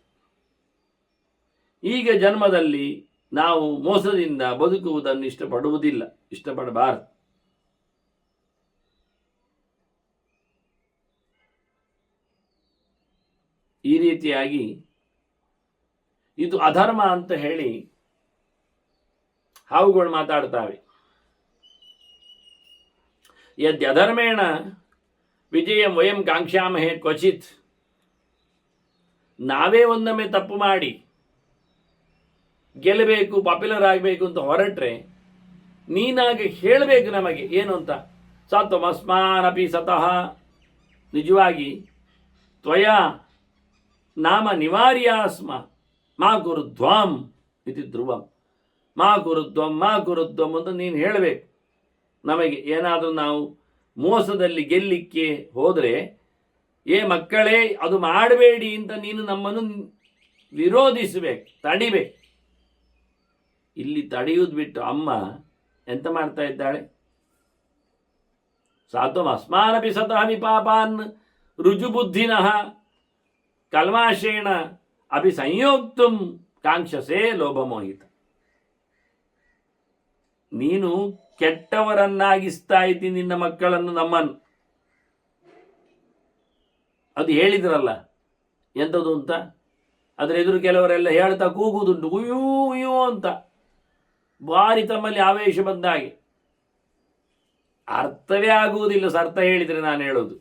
ಈಗ ಜನ್ಮದಲ್ಲಿ ನಾವು ಮೋಸದಿಂದ ಬದುಕುವುದನ್ನು ಇಷ್ಟಪಡಬಾರದು. ಈ ರೀತಿಯಾಗಿ ಇದು ಅಧರ್ಮ ಅಂತ ಹೇಳಿ ಹಾವುಗಳು ಮಾತಾಡ್ತಾವೆ. ಯದ್ಯಧರ್ಮೇಣ ವಿಜಯಂ ವಯಂ ಕಾಂಕ್ಷಾಮಹೇ ಕ್ವಚಿತ್. ನಾವೇ ಒಂದೊಮ್ಮೆ ತಪ್ಪು ಮಾಡಿ ಗೆಲ್ಲಬೇಕು, ಪಾಪ್ಯುಲರ್ ಆಗಬೇಕು ಅಂತ ಹೊರಟ್ರೆ ನೀನಾಗೆ ಹೇಳಬೇಕು ನಮಗೆ ಏನು ಅಂತ. ಸತ್ವಮಸ್ಮಾನಪಿ ಸತಃ. ನಿಜವಾಗಿ ತ್ವಯ ನಾಮ ನಿವಾರ್ಯಾಸ್ಮ ಮಾ ಕುರುಧ್ವಾಂ ಇತಿ ಧ್ರುವಂ. ಮಾ ಕುರುಧ್ವಂ ಅಂತ ನೀನು ಹೇಳಬೇಕು ನಮಗೆ. ಏನಾದರೂ ನಾವು ಮೋಸದಲ್ಲಿ ಗೆಲ್ಲಿಕ್ಕೆ ಹೋದರೆ, ಮಕ್ಕಳೇ ಅದು ಮಾಡಬೇಡಿ ಅಂತ ನೀನು ನಮ್ಮನ್ನು ವಿರೋಧಿಸಬೇಕು, ತಡಿಬೇಕು. ಇಲ್ಲಿ ತಡೆಯುವುದು ಬಿಟ್ಟು ಅಮ್ಮ ಎಂತ ಮಾಡ್ತಾ ಇದ್ದಾಳೆ? ಸಾತ್ವಂ ಅಸ್ಮಾನಪಿ ಸತಃ ವಿಪಾಪಾನ್ ರುಜುಬುದ್ಧಿನಃ ಕಲ್ಮಾಶೇಣ ಅಪಿ ಸಂಯೋಕ್ತುಂ ಕಾಂಕ್ಷಸೆ ಲೋಭಮೋಹಿತ. ನೀನು ಕೆಟ್ಟವರನ್ನಾಗಿಸ್ತಾ ಇದ್ದಿ ನಿನ್ನ ಮಕ್ಕಳನ್ನು, ನಮ್ಮನ್ನು. ಅದು ಹೇಳಿದ್ರಲ್ಲ ಎಂಥದ್ದು ಅಂತ. ಅದರ ಎದುರು ಕೆಲವರೆಲ್ಲ ಹೇಳ್ತಾ ಕೂಗುವುದುಂಟು, ಉಯ್ಯೂ ಉಯ್ಯೂ ಅಂತ, ಭಾರಿ ತಮ್ಮಲ್ಲಿ ಆವೇಶ ಬಂದಾಗೆ. ಅರ್ಥವೇ ಆಗುವುದಿಲ್ಲ ಅರ್ಥ ಹೇಳಿದರೆ. ನಾನು ಹೇಳೋದು,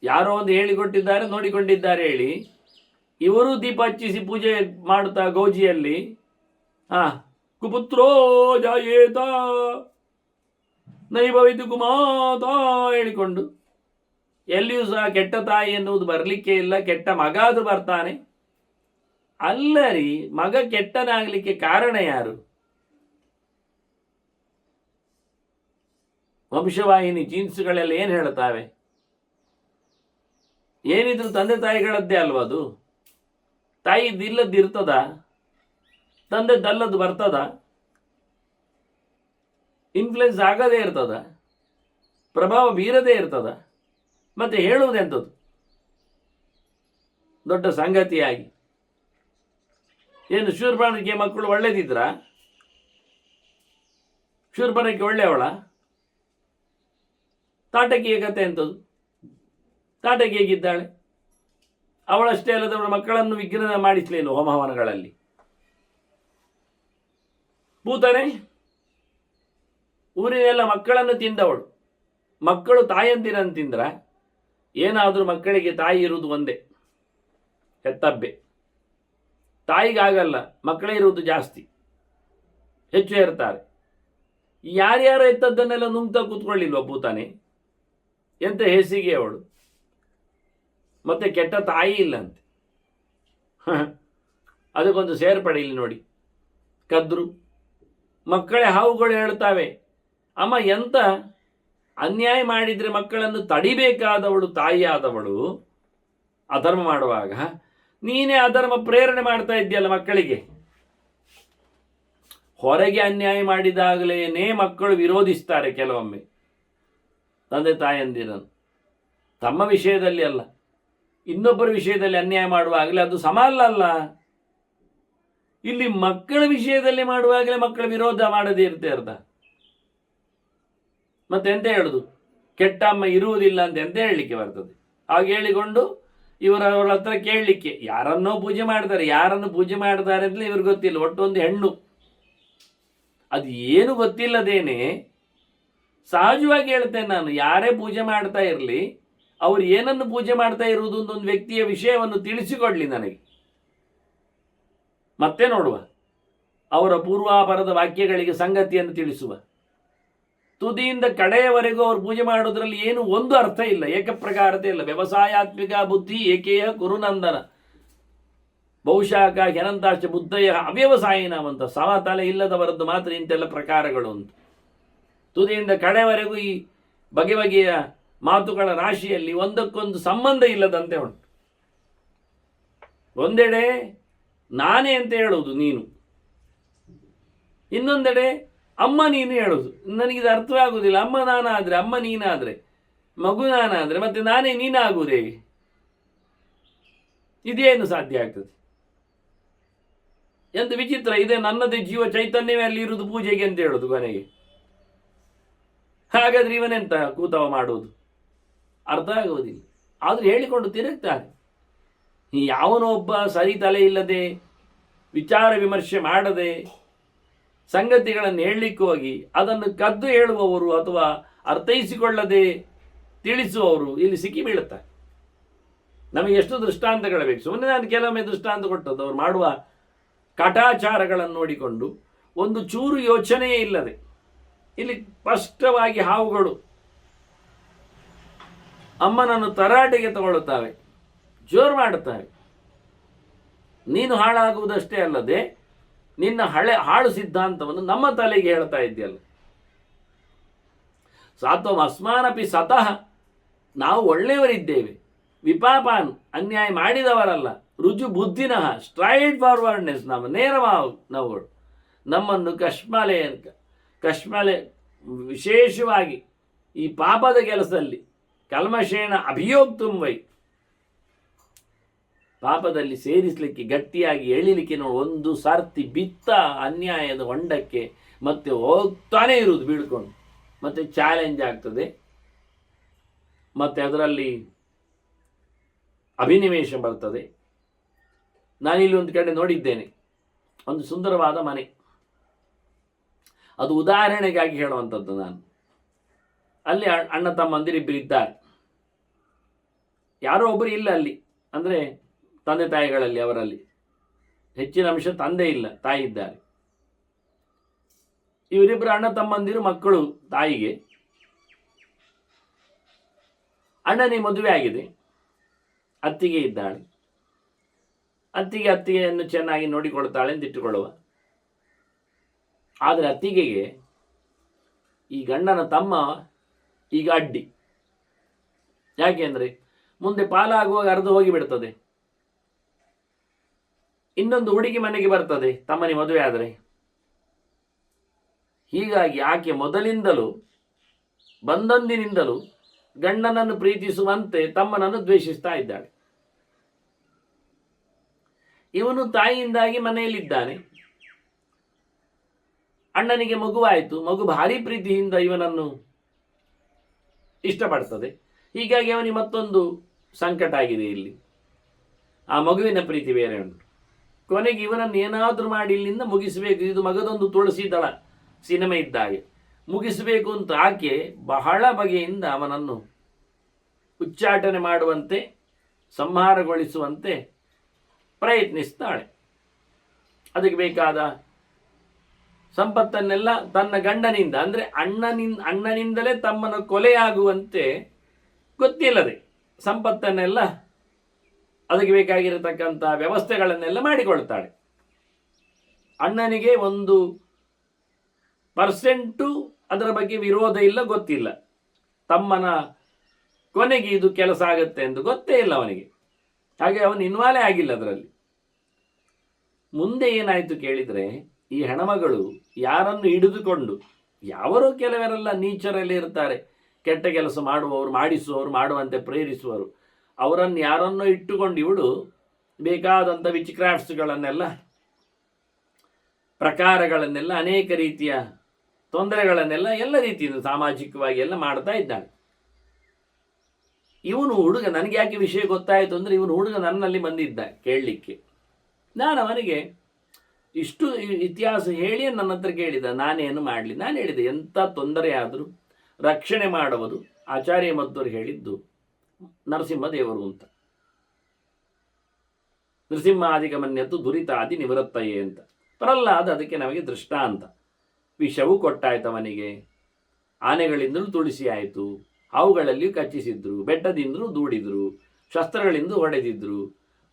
ಯಾರೋ ಒಂದು ಹೇಳಿಕೊಟ್ಟಿದ್ದಾರೆ, ನೋಡಿಕೊಂಡಿದ್ದಾರೆ ಹೇಳಿ ಇವರು ದೀಪ ಹಚ್ಚಿಸಿ ಪೂಜೆ ಮಾಡುತ್ತಾ ಗೌಜಿಯಲ್ಲಿ ಕುಪುತ್ರೋ ಜಾಯೇತ ನೈವ ವಿದುಕುಮಾತಾ ಹೇಳಿಕೊಂಡು ಎಲ್ಲಿಯೂ ಸಹ ಕೆಟ್ಟ ತಾಯಿ ಎನ್ನುವುದು ಬರಲಿಕ್ಕೆ ಇಲ್ಲ, ಕೆಟ್ಟ ಮಗ ಅದು ಬರ್ತಾನೆ. ಅಲ್ಲರಿ, ಮಗ ಕೆಟ್ಟನಾಗಲಿಕ್ಕೆ ಕಾರಣ ಯಾರು? ವಂಶವಾಹಿನಿ ಜೀನ್ಸ್ಗಳೆಲ್ಲ ಏನು ಹೇಳ್ತಾವೆ? ಏನಿದ್ರು ತಂದೆ ತಾಯಿಗಳದ್ದೇ ಅಲ್ವ ಅದು. ತಾಯಿದಿಲ್ಲದಿರ್ತದ, ತಂದೆದ್ದಲ್ಲದ್ದು ಬರ್ತದ, ಇನ್ಫ್ಲುಯೆನ್ಸ್ ಆಗದೇ ಇರ್ತದ, ಪ್ರಭಾವ ಬೀರದೇ ಇರ್ತದ. ಮತ್ತೆ ಹೇಳುವುದೆಂಥದ್ದು ದೊಡ್ಡ ಸಂಗತಿಯಾಗಿ? ಏನು ಶೂರ್ಪಣಕ್ಕೆ ಮಕ್ಕಳು ಒಳ್ಳೇದಿದ್ರ? ಶೂರ್ಪಣಕ್ಕೆ ಒಳ್ಳೆಯವಳ? ತಾಟಕಿಯ ಕತೆ ಎಂಥದ್ದು? ತಾಟಕಿ ಹೇಗಿದ್ದಾಳೆ? ಅವಳಷ್ಟೇ ಅಲ್ಲದೆ ಅವಳ ಮಕ್ಕಳನ್ನು ವಿಘ್ನ ಮಾಡಿಸಲಿಲ್ಲ ಹೋಮಹವನಗಳಲ್ಲಿ. ಪೂತನೆ ಊರಿನೆಲ್ಲ ಮಕ್ಕಳನ್ನು ತಿಂದವಳು. ಮಕ್ಕಳು ತಾಯಂದಿರನ್ನು ತಿಂದ್ರ ಏನಾದರೂ ಮಕ್ಕಳಿಗೆ ತಾಯಿ ಇರುವುದು ಒಂದೇ, ಹೆತ್ತಬ್ಬೆ. ತಾಯಿಗಾಗಲ್ಲ, ಮಕ್ಕಳೇ ಇರುವುದು ಜಾಸ್ತಿ, ಹೆಚ್ಚು ಇರ್ತಾರೆ. ಯಾರ್ಯಾರು ಎತ್ತದ್ದನ್ನೆಲ್ಲ ನುಂಗ್ತಾ ಕೂತ್ಕೊಳ್ಳಿಲ್ವ ಪೂತಾನೆ? ಎಂತ ಹೇಸಿಗೆ ಅವಳು. ಮತ್ತೆ ಕೆಟ್ಟ ತಾಯಿ ಇಲ್ಲಂತೆ. ಅದಕ್ಕೊಂದು ಸೇರ್ಪಡೆ ಇಲ್ಲಿ ನೋಡಿ. ಕದ್ರು ಮಕ್ಕಳೇ ಹಾವುಗಳು ಹೇಳ್ತಾವೆ, ಅಮ್ಮ ಎಂತ ಅನ್ಯಾಯ ಮಾಡಿದರೆ ಮಕ್ಕಳನ್ನು ತಡಿಬೇಕಾದವಳು ತಾಯಿಯಾದವಳು ಅಧರ್ಮ ಮಾಡುವಾಗ ನೀನೇ ಅಧರ್ಮ ಪ್ರೇರಣೆ ಮಾಡ್ತಾ ಇದ್ದೀಯಲ್ಲ ಮಕ್ಕಳಿಗೆ. ಹೊರಗೆ ಅನ್ಯಾಯ ಮಾಡಿದಾಗಲೇನೇ ಮಕ್ಕಳು ವಿರೋಧಿಸ್ತಾರೆ ಕೆಲವೊಮ್ಮೆ ತಂದೆ ತಾಯಂದಿರನ್ನು. ತಮ್ಮ ವಿಷಯದಲ್ಲಿ ಅಲ್ಲ, ಇನ್ನೊಬ್ಬರ ವಿಷಯದಲ್ಲಿ ಅನ್ಯಾಯ ಮಾಡುವಾಗಲೇ ಅದು ಸಮ ಅಲ್ಲ. ಇಲ್ಲಿ ಮಕ್ಕಳ ವಿಷಯದಲ್ಲಿ ಮಾಡುವಾಗಲೇ ಮಕ್ಕಳ ವಿರೋಧ ಮಾಡದೇ ಇರ್ತಾ ಮತ್ತೆ ಎಂತ ಹೇಳುದು? ಕೆಟ್ಟ ಅಮ್ಮ ಇರುವುದಿಲ್ಲ ಅಂತ ಎಂತ ಹೇಳಲಿಕ್ಕೆ ಬರ್ತದೆ? ಹಾಗೆ ಹೇಳಿಕೊಂಡು ಅವರ ಹತ್ರ ಕೇಳಲಿಕ್ಕೆ, ಯಾರನ್ನೋ ಪೂಜೆ ಮಾಡ್ತಾರೆ, ಯಾರನ್ನು ಪೂಜೆ ಮಾಡ್ತಾರೆ ಅಂತಲೇ ಇವ್ರಿಗೆ ಗೊತ್ತಿಲ್ಲ. ಒಟ್ಟೊಂದು ಹೆಣ್ಣು, ಅದು ಏನು ಗೊತ್ತಿಲ್ಲದೇನೆ ಸಹಜವಾಗಿ ಹೇಳ್ತೇನೆ ನಾನು, ಯಾರೇ ಪೂಜೆ ಮಾಡ್ತಾ ಇರಲಿ, ಅವ್ರು ಏನನ್ನು ಪೂಜೆ ಮಾಡ್ತಾ ಇರುವುದು ಒಂದು ವ್ಯಕ್ತಿಯ ವಿಷಯವನ್ನು ತಿಳಿಸಿಕೊಡ್ಲಿ ನನಗೆ, ಮತ್ತೆ ನೋಡುವ. ಅವರ ಪೂರ್ವಾಪರದ ವಾಕ್ಯಗಳಿಗೆ ಸಂಗತಿಯನ್ನು ತಿಳಿಸುವ. ತುದಿಯಿಂದ ಕಡೆಯವರೆಗೂ ಅವ್ರು ಪೂಜೆ ಮಾಡೋದ್ರಲ್ಲಿ ಏನು ಒಂದು ಅರ್ಥ ಇಲ್ಲ, ಏಕಪ್ರಕಾರತೆ ಇಲ್ಲ. ವ್ಯವಸಾಯಾತ್ಮಿಕ ಬುದ್ಧಿ ಏಕೆಯ ಕುರುನಂದನ ಬಹುಶಃ ಹೆನಂತಾಶ್ಚ ಬುದ್ಧಯ ಅವ್ಯವಸಾಯಿನವಂತ. ಸಮತಲೆ ಇಲ್ಲದವರದ್ದು ಮಾತ್ರ ಇಂತೆಲ್ಲ ಪ್ರಕಾರಗಳು ಅಂತ. ತುದಿಯಿಂದ ಕಡೆಯವರೆಗೂ ಈ ಬಗೆ ಬಗೆಯ ಮಾತುಗಳ ರಾಶಿಯಲ್ಲಿ ಒಂದಕ್ಕೊಂದು ಸಂಬಂಧ ಇಲ್ಲದಂತೆ ಉಂಟು. ಒಂದೆಡೆ ನಾನೇ ಅಂತ ಹೇಳುವುದು ನೀನು, ಇನ್ನೊಂದೆಡೆ ಅಮ್ಮ ನೀನು ಹೇಳುವುದು. ನನಗಿದು ಅರ್ಥವೇ ಆಗುವುದಿಲ್ಲ. ಅಮ್ಮ ನಾನಾದರೆ, ಅಮ್ಮ ನೀನಾದರೆ, ಮಗು ನಾನಾದರೆ ಮತ್ತೆ ನಾನೇ ನೀನಾಗುವುದು ಹೇಗೆ? ಇದೇನು ಸಾಧ್ಯ ಆಗ್ತದೆ? ಎಂತ ವಿಚಿತ್ರ ಇದೆ. ನನ್ನದೇ ಜೀವ ಚೈತನ್ಯವೇ ಅಲ್ಲಿ ಇರುವುದು ಪೂಜೆಗೆ ಅಂತ ಹೇಳುದು ಕೊನೆಗೆ. ಹಾಗಾದ್ರೆ ಇವನೆಂತ ಕೂತವ ಮಾಡುವುದು? ಅರ್ಥ ಆಗುವುದಿಲ್ಲ. ಆದರೂ ಹೇಳಿಕೊಂಡು ತಿರುಗ್ತಾರೆ. ಯಾವನೋ ಒಬ್ಬ ಸರಿ ತಲೆ ಇಲ್ಲದೆ, ವಿಚಾರ ವಿಮರ್ಶೆ ಮಾಡದೆ, ಸಂಗತಿಗಳನ್ನು ಹೇಳಲಿಕ್ಕೆ ಹೋಗಿ ಅದನ್ನು ಕದ್ದು ಹೇಳುವವರು ಅಥವಾ ಅರ್ಥೈಸಿಕೊಳ್ಳದೆ ತಿಳಿಸುವವರು ಇಲ್ಲಿ ಸಿಕ್ಕಿ ಬೀಳುತ್ತಾರೆ. ನಮಗೆ ಎಷ್ಟು ದೃಷ್ಟಾಂತಗಳು ಬೇಕು. ಸುಮ್ಮನೆ ನಾನು ಕೆಲವೊಮ್ಮೆ ದೃಷ್ಟಾಂತ ಕೊಟ್ಟದ್ದು, ಅವರು ಮಾಡುವ ಕಟಾಚಾರಗಳನ್ನು ನೋಡಿಕೊಂಡು ಒಂದು ಚೂರು ಯೋಚನೆಯೇ ಇಲ್ಲದೆ ಇಲ್ಲಿ ಸ್ಪಷ್ಟವಾಗಿ ಹಾವುಗಳು ಅಮ್ಮನನ್ನು ತರಾಟೆಗೆ ತಗೊಳ್ಳುತ್ತವೆ, ಜೋರು ಮಾಡುತ್ತವೆ. ನೀನು ಹಾಳಾಗುವುದಷ್ಟೇ ಅಲ್ಲದೆ ನಿನ್ನ ಹಾಳು ಸಿದ್ಧಾಂತವನ್ನು ನಮ್ಮ ತಲೆಗೆ ಹೇಳ್ತಾ ಇದ್ದೀಯಲ್ಲ. ಸಾತ್ವಂ ಅಸ್ಮಾನಪಿ ಸತಃ, ನಾವು ಒಳ್ಳೆಯವರಿದ್ದೇವೆ, ವಿಪಾಪಾನ್ ಅನ್ಯಾಯ ಮಾಡಿದವರಲ್ಲ, ರುಜು ಬುದ್ಧಿನಃ ಸ್ಟ್ರೈಟ್ ಫಾರ್ವರ್ಡ್ನೆಸ್, ನಮ್ಮ ನಾವುಗಳು ನಮ್ಮನ್ನು ಕಶ್ಮಲೆ ವಿಶೇಷವಾಗಿ ಈ ಪಾಪದ ಕೆಲಸದಲ್ಲಿ ಕಲ್ಮಶೇನ ಅಭಿಯೋಕ್ತುಂ ವೈ, ಪಾಪದಲ್ಲಿ ಸೇರಿಸಲಿಕ್ಕೆ ಗಟ್ಟಿಯಾಗಿ ಎಳಿಲಿಕ್ಕೆ ಒಂದು ಸರ್ತಿ ಬಿತ್ತ ಅನ್ಯಾಯದ ಹೊಂಡಕ್ಕೆ ಮತ್ತೆ ಹೋಗ್ತಾನೆ ಇರುವುದು ಬೀಳ್ಕೊಂಡು, ಮತ್ತೆ ಚಾಲೆಂಜ್ ಆಗ್ತದೆ, ಮತ್ತೆ ಅದರಲ್ಲಿ ಅಭಿನಿವೇಶ ಬರ್ತದೆ. ನಾನಿಲ್ಲಿ ಒಂದು ಕಡೆ ನೋಡಿದ್ದೇನೆ, ಒಂದು ಸುಂದರವಾದ ಮನೆ. ಅದು ಉದಾಹರಣೆಗಾಗಿ ಹೇಳುವಂಥದ್ದು ನಾನು. ಅಲ್ಲಿ ಅಣ್ಣ ತಮ್ಮಂದಿರಿಬ್ಬರು ಇದ್ದಾರೆ. ಯಾರೋ ಒಬ್ಬರು ಇಲ್ಲ ಅಲ್ಲಿ, ಅಂದರೆ ತಂದೆ ತಾಯಿಗಳಲ್ಲಿ ಅವರಲ್ಲಿ ಹೆಚ್ಚಿನ ಅಂಶ ತಂದೆ ಇಲ್ಲ, ತಾಯಿ ಇದ್ದಾರೆ. ಇವರಿಬ್ಬರು ಅಣ್ಣ ತಮ್ಮಂದಿರು ಮಕ್ಕಳು ತಾಯಿಗೆ. ಅಣ್ಣನಿಗೆ ಮದುವೆ ಆಗಿದೆ, ಅತ್ತಿಗೆ ಇದ್ದಾಳೆ. ಅತ್ತಿಗೆಯನ್ನು ಚೆನ್ನಾಗಿ ನೋಡಿಕೊಳ್ತಾಳೆ ಅಂತ ಇಟ್ಟುಕೊಳ್ಳುವ. ಆದರೆ ಅತ್ತಿಗೆಗೆ ಈ ಗಂಡನ ತಮ್ಮ ಈಗ ಅಡ್ಡಿ. ಯಾಕೆಂದರೆ ಮುಂದೆ ಪಾಲಾಗುವಾಗ ಅರ್ಧ ಹೋಗಿಬಿಡ್ತದೆ. ಇನ್ನೊಂದು ಹುಡುಗಿ ಮನೆಗೆ ಬರ್ತದೆ ತಮ್ಮನಿಗೆ ಮದುವೆ ಆದರೆ. ಹೀಗಾಗಿ ಆಕೆ ಮೊದಲಿಂದಲೂ ಬಂದಂದಿನಿಂದಲೂ ಗಂಡನನ್ನು ಪ್ರೀತಿಸುವಂತೆ ತಮ್ಮನನ್ನು ದ್ವೇಷಿಸ್ತಾ ಇದ್ದಾಳೆ. ಇವನು ತಾಯಿಯಿಂದಾಗಿ ಮನೆಯಲ್ಲಿದ್ದಾನೆ. ಅಣ್ಣನಿಗೆ ಮಗುವಾಯಿತು, ಮಗು ಭಾರಿ ಪ್ರೀತಿಯಿಂದ ಇವನನ್ನು ಇಷ್ಟಪಡ್ತದೆ. ಹೀಗಾಗಿ ಅವನಿಗೆ ಮತ್ತೊಂದು ಸಂಕಟ ಆಗಿದೆ ಇಲ್ಲಿ. ಆ ಮಗುವಿನ ಪ್ರೀತಿ ಬೇರೆ ಉಂಟು. ಕೊನೆಗೆ ಇವನನ್ನು ಏನಾದರೂ ಮಾಡಿ ಇಲ್ಲಿಂದ ಮುಗಿಸಬೇಕು, ಇದು ಮಗದೊಂದು ತುಳಸಿ ದಳ ಸಿನಿಮಾ ಇದ್ದಾಗೆ ಮುಗಿಸಬೇಕು ಅಂತ ಆಕೆ ಬಹಳ ಬಗೆಯಿಂದ ಅವನನ್ನು ಉಚ್ಚಾಟನೆ ಮಾಡುವಂತೆ, ಸಂಹಾರಗೊಳಿಸುವಂತೆ ಪ್ರಯತ್ನಿಸ್ತಾಳೆ. ಅದಕ್ಕೆ ಬೇಕಾದ ಸಂಪತ್ತನ್ನೆಲ್ಲ ತನ್ನ ಗಂಡನಿಂದ, ಅಂದರೆ ಅಣ್ಣನಿಂದಲೇ ತಮ್ಮನ ಕೊಲೆಯಾಗುವಂತೆ ಗೊತ್ತಿಲ್ಲದೆ ಸಂಪತ್ತನ್ನೆಲ್ಲ, ಅದಕ್ಕೆ ಬೇಕಾಗಿರತಕ್ಕಂಥ ವ್ಯವಸ್ಥೆಗಳನ್ನೆಲ್ಲ ಮಾಡಿಕೊಳ್ತಾಳೆ. ಅಣ್ಣನಿಗೆ 1% ಅದರ ಬಗ್ಗೆ ವಿರೋಧ ಇಲ್ಲ, ಗೊತ್ತಿಲ್ಲ. ತಮ್ಮನ ಕೊನೆಗೆ ಇದು ಕೆಲಸ ಆಗುತ್ತೆ ಎಂದು ಗೊತ್ತೇ ಇಲ್ಲ ಅವನಿಗೆ. ಹಾಗೆ ಅವನು ಇನ್ವಾಲ್ವ್ ಆಗಿಲ್ಲ ಅದರಲ್ಲಿ. ಮುಂದೆ ಏನಾಯಿತು ಕೇಳಿದರೆ, ಈ ಹೆಣ್ಮಗಳು ಯಾರನ್ನು ಹಿಡಿದುಕೊಂಡು, ಯಾವರೋ ಕೆಲವರೆಲ್ಲ ನೀಚರಲ್ಲಿ ಇರ್ತಾರೆ, ಕೆಟ್ಟ ಕೆಲಸ ಮಾಡುವವರು, ಮಾಡಿಸುವವರು, ಮಾಡುವಂತೆ ಪ್ರೇರಿಸುವರು, ಅವರನ್ನು ಯಾರನ್ನೋ ಇಟ್ಟುಕೊಂಡು ಇವಳು ಬೇಕಾದಂಥ ವಿಚ್ ಕ್ರಾಫ್ಟ್ಸ್ಗಳನ್ನೆಲ್ಲ, ಪ್ರಕಾರಗಳನ್ನೆಲ್ಲ, ಅನೇಕ ರೀತಿಯ ತೊಂದರೆಗಳನ್ನೆಲ್ಲ ಎಲ್ಲ ರೀತಿಯಿಂದ ಸಾಮಾಜಿಕವಾಗಿ ಎಲ್ಲ ಮಾಡ್ತಾ ಇದ್ದಾಳೆ. ಇವನು ಹುಡುಗ, ನನಗೆ ಯಾಕೆ ವಿಷಯ ಗೊತ್ತಾಯಿತು ಅಂದರೆ, ಇವನು ಹುಡುಗ ನನ್ನಲ್ಲಿ ಬಂದಿದ್ದ ಕೇಳಲಿಕ್ಕೆ. ನಾನು ಅವನಿಗೆ ಇಷ್ಟು ಇತಿಹಾಸ ಹೇಳಿ ನನ್ನ ಹತ್ರ ಕೇಳಿದ, ನಾನೇನು ಮಾಡಲಿ. ನಾನು ಹೇಳಿದೆ, ಎಂಥ ತೊಂದರೆ ಆದರೂ ರಕ್ಷಣೆ ಮಾಡುವುದು ಆಚಾರ್ಯ ಮಧ್ವರು ಹೇಳಿದ್ದು ನರಸಿಂಹದೇವರು ಅಂತ. ನರಸಿಂಹಾದಿಗಮನ್ಯತ್ತು ದುರಿತಾದಿ ನಿವೃತ್ತಯೇ ಅಂತ. ಪ್ರಹ್ಲಾದ ಅದಕ್ಕೆ ನಮಗೆ ದೃಷ್ಟಾಂತ. ವಿಷವೂ ಕೊಟ್ಟಾಯ್ತು ಅವನಿಗೆ, ಆನೆಗಳಿಂದಲೂ ತುಳಸಿ ಆಯಿತು, ಹಾವುಗಳಲ್ಲಿಯೂ ಕಚ್ಚಿಸಿದ್ರು, ಬೆಟ್ಟದಿಂದಲೂ ದೂಡಿದ್ರು, ಶಸ್ತ್ರಗಳಿಂದ ಹೊಡೆದಿದ್ರು,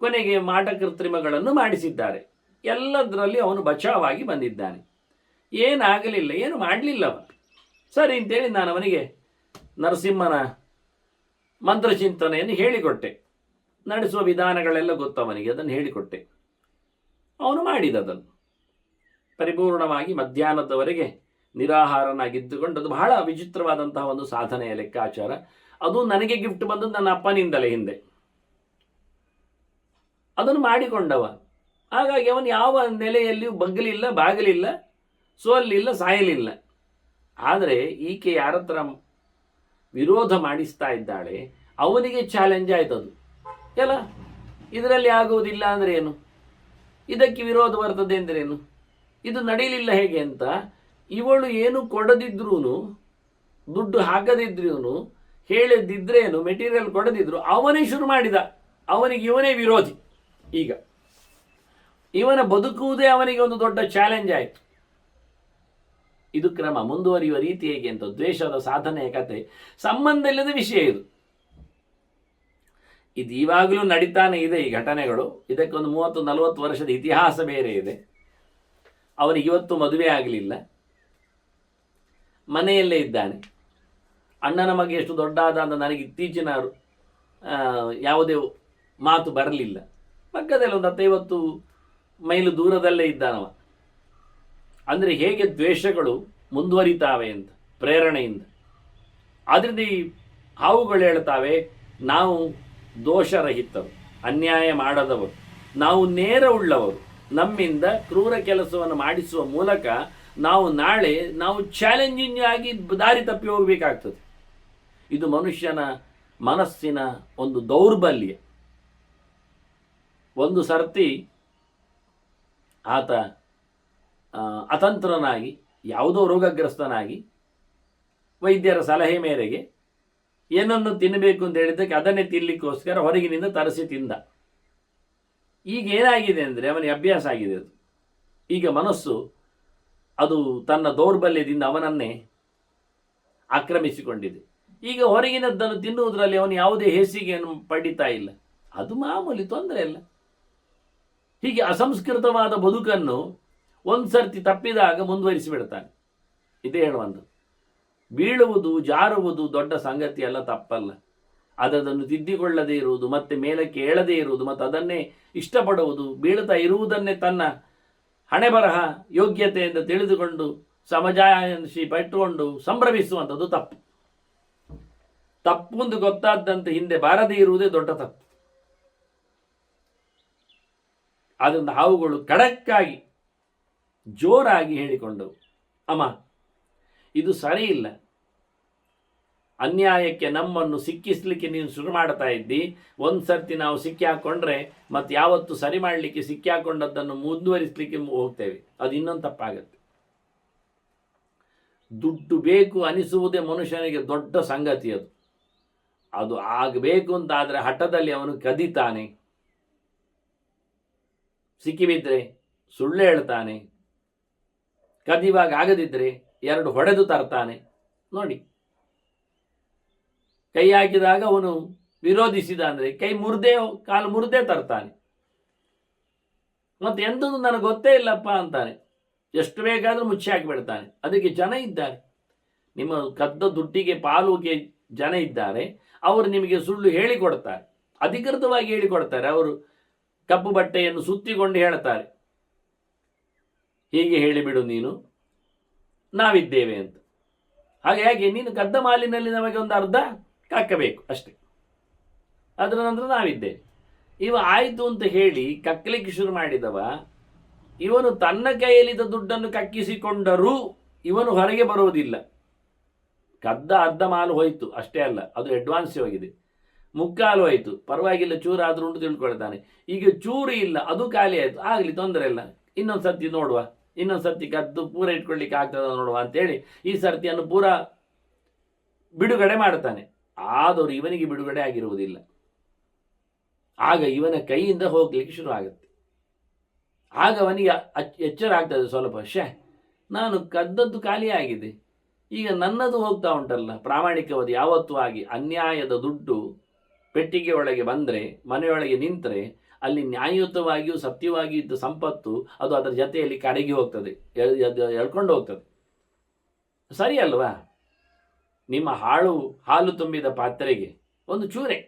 ಕೊನೆಗೆ ಮಾಟ ಕೃತ್ರಿಮಗಳನ್ನು ಮಾಡಿಸಿದ್ದಾರೆ. ಎಲ್ಲದರಲ್ಲಿ ಅವನು ಬಚಾವಾಗಿ ಬಂದಿದ್ದಾನೆ. ಏನಾಗಲಿಲ್ಲ, ಏನು ಮಾಡಲಿಲ್ಲ ಅವ. ಸರಿ ಅಂತೇಳಿ ನಾನು ಅವನಿಗೆ ನರಸಿಂಹನ ಮಂತ್ರಚಿಂತನೆಯನ್ನು ಹೇಳಿಕೊಟ್ಟೆ. ನಡೆಸುವ ವಿಧಾನಗಳೆಲ್ಲ ಗೊತ್ತು ಅವನಿಗೆ, ಅದನ್ನು ಹೇಳಿಕೊಟ್ಟೆ. ಅವನು ಮಾಡಿದದನ್ನು ಪರಿಪೂರ್ಣವಾಗಿ ಮಧ್ಯಾಹ್ನದವರೆಗೆ ನಿರಾಹಾರನಾಗಿದ್ದುಕೊಂಡು. ಅದು ಬಹಳ ವಿಚಿತ್ರವಾದಂತಹ ಒಂದು ಸಾಧನೆಯ ಲೆಕ್ಕಾಚಾರ. ಅದು ನನಗೆ ಗಿಫ್ಟ್ ಬಂದದ್ದು ನನ್ನ ಅಪ್ಪನಿಂದಲೇ ಹಿಂದೆ. ಅದನ್ನು ಮಾಡಿಕೊಂಡವ. ಹಾಗಾಗಿ ಅವನು ಯಾವ ನೆಲೆಯಲ್ಲಿಯೂ ಬಗ್ಗಲಿಲ್ಲ, ಬಾಗಲಿಲ್ಲ, ಸೋಲಿಲ್ಲ, ಸಾಯಲಿಲ್ಲ. ಆದರೆ ಈಕೆ ಯಾರತ್ರ ವಿರೋಧ ಮಾಡಿಸ್ತಾ ಇದ್ದಾಳೆ, ಅವನಿಗೆ ಚಾಲೆಂಜ್ ಆಯ್ತದು. ಎಲ್ಲ ಇದರಲ್ಲಿ ಆಗುವುದಿಲ್ಲ ಅಂದರೆ ಏನು, ಇದಕ್ಕೆ ವಿರೋಧ ಬರ್ತದೆ ಅಂದ್ರೇನು, ಇದು ನಡೀಲಿಲ್ಲ ಹೇಗೆ ಅಂತ ಇವಳು ಏನು ಕೊಡದಿದ್ರೂ, ದುಡ್ಡು ಹಾಕದಿದ್ರೂ, ಹೇಳಿದ್ದಿದ್ರೇನು, ಮೆಟೀರಿಯಲ್ ಕೊಡದಿದ್ರು ಅವನೇ ಶುರು ಮಾಡಿದ. ಅವನಿಗೆ ಇವನೇ ವಿರೋಧಿ. ಈಗ ಇವನ ಬದುಕುವುದೇ ಅವನಿಗೆ ಒಂದು ದೊಡ್ಡ ಚಾಲೆಂಜ್ ಆಯಿತು. ಇದು ಕ್ರಮ ಮುಂದುವರಿಯುವ ರೀತಿ ಹೇಗೆ ಅಂತ, ದ್ವೇಷದ ಸಾಧನೆಯ ಕತೆ, ಸಂಬಂಧ ಇಲ್ಲದ ವಿಷಯ ಇದು. ಇದು ಇವಾಗಲೂ ನಡೀತಾನೆ ಇದೆ ಈ ಘಟನೆಗಳು. ಇದಕ್ಕೊಂದು 30-40 ವರ್ಷದ ಇತಿಹಾಸ ಬೇರೆ ಇದೆ. ಅವನಿಗೆ ಇವತ್ತು ಮದುವೆ ಆಗಲಿಲ್ಲ, ಮನೆಯಲ್ಲೇ ಇದ್ದಾನೆ. ಅಣ್ಣನ ಮಗ ಎಷ್ಟು ದೊಡ್ಡಾದ ಅಂತ ನನಗೆ ಇತ್ತೀಚಿನ ಯಾವುದೇ ಮಾತು ಬರಲಿಲ್ಲ. ಪಕ್ಕದಲ್ಲಿ ಒಂದು 10-50 ಮೈಲು ದೂರದಲ್ಲೇ ಇದ್ದಾನವ. ಅಂದರೆ ಹೇಗೆ ದ್ವೇಷಗಳು ಮುಂದುವರಿತಾವೆ ಅಂತ ಪ್ರೇರಣೆಯಿಂದ. ಆದ್ದರಿಂದ ಈ ಹಾವುಗಳು ಹೇಳ್ತಾವೆ, ನಾವು ದೋಷರಹಿತರು, ಅನ್ಯಾಯ ಮಾಡದವರು, ನಾವು ನೇರ ಉಳ್ಳವರು, ನಮ್ಮಿಂದ ಕ್ರೂರ ಕೆಲಸವನ್ನು ಮಾಡಿಸುವ ಮೂಲಕ ನಾವು ನಾಳೆ ಚಾಲೆಂಜಿಂಗ್ ಆಗಿ ದಾರಿ ತಪ್ಪಿ ಹೋಗಬೇಕಾಗ್ತದೆ. ಇದು ಮನುಷ್ಯನ ಮನಸ್ಸಿನ ಒಂದು ದೌರ್ಬಲ್ಯ. ಒಂದು ಸರ್ತಿ ಆತ ಅತಂತ್ರನಾಗಿ, ಯಾವುದೋ ರೋಗಗ್ರಸ್ತನಾಗಿ, ವೈದ್ಯರ ಸಲಹೆ ಮೇರೆಗೆ ಏನನ್ನು ತಿನ್ನಬೇಕು ಅಂತ ಹೇಳಿದ್ದಕ್ಕೆ ಅದನ್ನೇ ತಿನ್ನಲಿಕ್ಕೋಸ್ಕರ ಹೊರಗಿನಿಂದ ತರಿಸಿ ತಿಂದ. ಈಗ ಏನಾಗಿದೆ ಅಂದರೆ ಅವನಿಗೆ ಅಭ್ಯಾಸ ಆಗಿದೆ ಅದು. ಈಗ ಮನಸ್ಸು ಅದು ತನ್ನ ದೌರ್ಬಲ್ಯದಿಂದ ಅವನನ್ನೇ ಆಕ್ರಮಿಸಿಕೊಂಡಿದೆ. ಈಗ ಹೊರಗಿನದ್ದನ್ನು ತಿನ್ನುವುದರಲ್ಲಿ ಅವನು ಯಾವುದೇ ಹೇಸಿಗೆಯನ್ನು ಪಡಿತಾ ಇಲ್ಲ. ಅದು ಮಾಮೂಲಿ, ತೊಂದರೆ ಇಲ್ಲ. ಹೀಗೆ ಅಸಂಸ್ಕೃತವಾದ ಬದುಕನ್ನು ಒಂದು ಸರ್ತಿ ತಪ್ಪಿದಾಗ ಮುಂದುವರಿಸಿಬಿಡ್ತಾನೆ. ಇದೇ ಹೇಳುವಂಥದ್ದು. ಬೀಳುವುದು, ಜಾರುವುದು ದೊಡ್ಡ ಸಂಗತಿ ಅಲ್ಲ, ತಪ್ಪಲ್ಲ. ಅದನ್ನು ತಿದ್ದಿಕೊಳ್ಳದೇ ಇರುವುದು, ಮತ್ತೆ ಮೇಲಕ್ಕೆ ಏಳದೇ ಇರುವುದು, ಮತ್ತು ಅದನ್ನೇ ಇಷ್ಟಪಡುವುದು, ಬೀಳ್ತಾ ಇರುವುದನ್ನೇ ತನ್ನ ಹಣೆ ಬರಹ ಯೋಗ್ಯತೆ ಎಂದು ತಿಳಿದುಕೊಂಡು ಸಮಜಾಯಿಷಿ ಪಟ್ಟುಕೊಂಡು ಸಂಭ್ರಮಿಸುವಂಥದ್ದು ತಪ್ಪು. ತಪ್ಪೊಂದು ಗೊತ್ತಾದಂತೆ ಹಿಂದೆ ಬಾರದೇ ಇರುವುದೇ ದೊಡ್ಡ ತಪ್ಪು. ಅದರಿಂದ ಹಾವುಗಳು ಖಡಕ್ಕಾಗಿ ಜೋರಾಗಿ ಹೇಳಿಕೊಂಡವು, ಅಮ್ಮ ಇದು ಸರಿ ಇಲ್ಲ, ಅನ್ಯಾಯಕ್ಕೆ ನಮ್ಮನ್ನು ಸಿಕ್ಕಿಸ್ಲಿಕ್ಕೆ ನೀನು ಶುರು ಮಾಡ್ತಾ ಇದ್ದಿ. ಒಂದು ಸರ್ತಿ ನಾವು ಸಿಕ್ಕಿ ಹಾಕ್ಕೊಂಡ್ರೆ ಮತ್ತು ಯಾವತ್ತು ಸರಿ ಮಾಡಲಿಕ್ಕೆ ಸಿಕ್ಕಿ ಹಾಕ್ಕೊಂಡದ್ದನ್ನು ಮುಂದುವರಿಸಲಿಕ್ಕೆ ಹೋಗ್ತೇವೆ. ಅದು ಇನ್ನೊಂದು ತಪ್ಪಾಗತ್ತೆ. ದುಡ್ಡು ಬೇಕು ಅನಿಸುವುದೇ ಮನುಷ್ಯನಿಗೆ ದೊಡ್ಡ ಸಂಗತಿ. ಅದು ಆಗಬೇಕು ಅಂತಾದರೆ ಹಠದಲ್ಲಿ ಅವನು ಕದೀತಾನೆ, ಸಿಕ್ಕಿಬಿದ್ರೆ ಸುಳ್ಳು ಹೇಳ್ತಾನೆ, ಕದಿವಾಗ ಆಗದಿದ್ದರೆ 2 ಹೊಡೆದು ತರ್ತಾನೆ. ನೋಡಿ, ಕೈ ಹಾಕಿದಾಗ ಅವನು ವಿರೋಧಿಸಿದ ಅಂದರೆ ಕೈ ಮುರಿದೇ ಕಾಲು ಮುರಿದೇ ತರ್ತಾನೆ. ಮತ್ತೆ ಎಂಥದ್ದು ನನಗೆ ಗೊತ್ತೇ ಇಲ್ಲಪ್ಪ ಅಂತಾನೆ. ಎಷ್ಟು ಬೇಕಾದರೂ ಮುಚ್ಚಿ ಹಾಕಿಬಿಡ್ತಾನೆ. ಅದಕ್ಕೆ ಜನ ಇದ್ದಾರೆ, ನಿಮ್ಮ ಕದ್ದ ದುಡ್ಡಿಗೆ ಪಾಲುಗೆ ಜನ ಇದ್ದಾರೆ. ಅವರು ನಿಮಗೆ ಸುಳ್ಳು ಹೇಳಿಕೊಡ್ತಾರೆ, ಅಧಿಕೃತವಾಗಿ ಹೇಳಿಕೊಡ್ತಾರೆ. ಅವರು ಕಪ್ಪು ಬಟ್ಟೆಯನ್ನು ಸುತ್ತಿಕೊಂಡು ಹೇಳ್ತಾರೆ, ಹೀಗೆ ಹೇಳಿಬಿಡು ನೀನು, ನಾವಿದ್ದೇವೆ ಅಂತ. ಹಾಗಾಗಿ ನೀನು ಕದ್ದ ಮಾಲಿನಲ್ಲಿ ನಮಗೆ ಒಂದು ಅರ್ಧ ಕಕ್ಕಬೇಕು ಅಷ್ಟೇ, ಅದರ ನಂತರ ನಾವಿದ್ದೇವೆ. ಇವ ಆಯಿತು ಅಂತ ಹೇಳಿ ಕಕ್ಕಲಿಕ್ಕೆ ಶುರು ಮಾಡಿದವ, ಇವನು ತನ್ನ ಕೈಯಲ್ಲಿದ್ದ ದುಡ್ಡನ್ನು ಕಕ್ಕಿಸಿಕೊಂಡರೂ ಇವನು ಹೊರಗೆ ಬರುವುದಿಲ್ಲ. ಕದ್ದ ಅರ್ಧ ಮಾಲು ಹೋಯಿತು ಅಷ್ಟೇ ಅಲ್ಲ, ಅದು ಅಡ್ವಾನ್ಸ್ ಹೋಗಿದೆ. ಮುಕ್ಕಾಲು ಹೋಯಿತು, ಪರವಾಗಿಲ್ಲ, ಚೂರಾದ್ರೂ ಉಂಟು ತಿಳ್ಕೊಳ್ತಾನೆ. ಈಗ ಚೂರು ಇಲ್ಲ, ಅದು ಖಾಲಿ ಆಯಿತು, ಆಗಲಿ ತೊಂದರೆ ಇಲ್ಲ, ಇನ್ನೊಂದು ಸರ್ತಿ ನೋಡುವ, ಇನ್ನೊಂದು ಸರ್ತಿ ಕದ್ದು ಪೂರ ಇಟ್ಕೊಳ್ಳಿಕ್ಕೆ ಆಗ್ತದ ನೋಡುವ ಅಂತೇಳಿ ಈ ಸರ್ತಿಯನ್ನು ಪೂರ ಬಿಡುಗಡೆ ಮಾಡ್ತಾನೆ. ಆದರೂ ಇವನಿಗೆ ಬಿಡುಗಡೆ ಆಗಿರುವುದಿಲ್ಲ. ಆಗ ಇವನ ಕೈಯಿಂದ ಹೋಗ್ಲಿಕ್ಕೆ ಶುರು ಆಗುತ್ತೆ. ಆಗ ಅವನಿಗೆ ಎಚ್ಚರ ಆಗ್ತದೆ ಸ್ವಲ್ಪ, ನಾನು ಕದ್ದದ್ದು ಖಾಲಿ ಆಗಿದೆ, ಈಗ ನನ್ನದು ಹೋಗ್ತಾ ಉಂಟಲ್ಲ. ಪ್ರಾಮಾಣಿಕವಾದ ಯಾವತ್ತೂ ಆಗಿ ಅನ್ಯಾಯದ ದುಡ್ಡು ಪೆಟ್ಟಿಗೆ ಒಳಗೆ ಬಂದರೆ, ಮನೆಯೊಳಗೆ ನಿಂತರೆ, ಅಲ್ಲಿ ನ್ಯಾಯಯುತವಾಗಿಯೂ ಸತ್ಯವಾಗಿಯೂ ಇದ್ದ ಸಂಪತ್ತು ಅದು ಅದರ ಜೊತೆಯಲ್ಲಿ ಕರಗಿ ಹೋಗ್ತದೆ, ಎಳ್ಕೊಂಡು ಹೋಗ್ತದೆ. ಸರಿ ಅಲ್ವಾ? ನಿಮ್ಮ ಹಾಲು ತುಂಬಿದ ಪಾತ್ರೆಗೆ ಒಂದು ಚೂರೆ,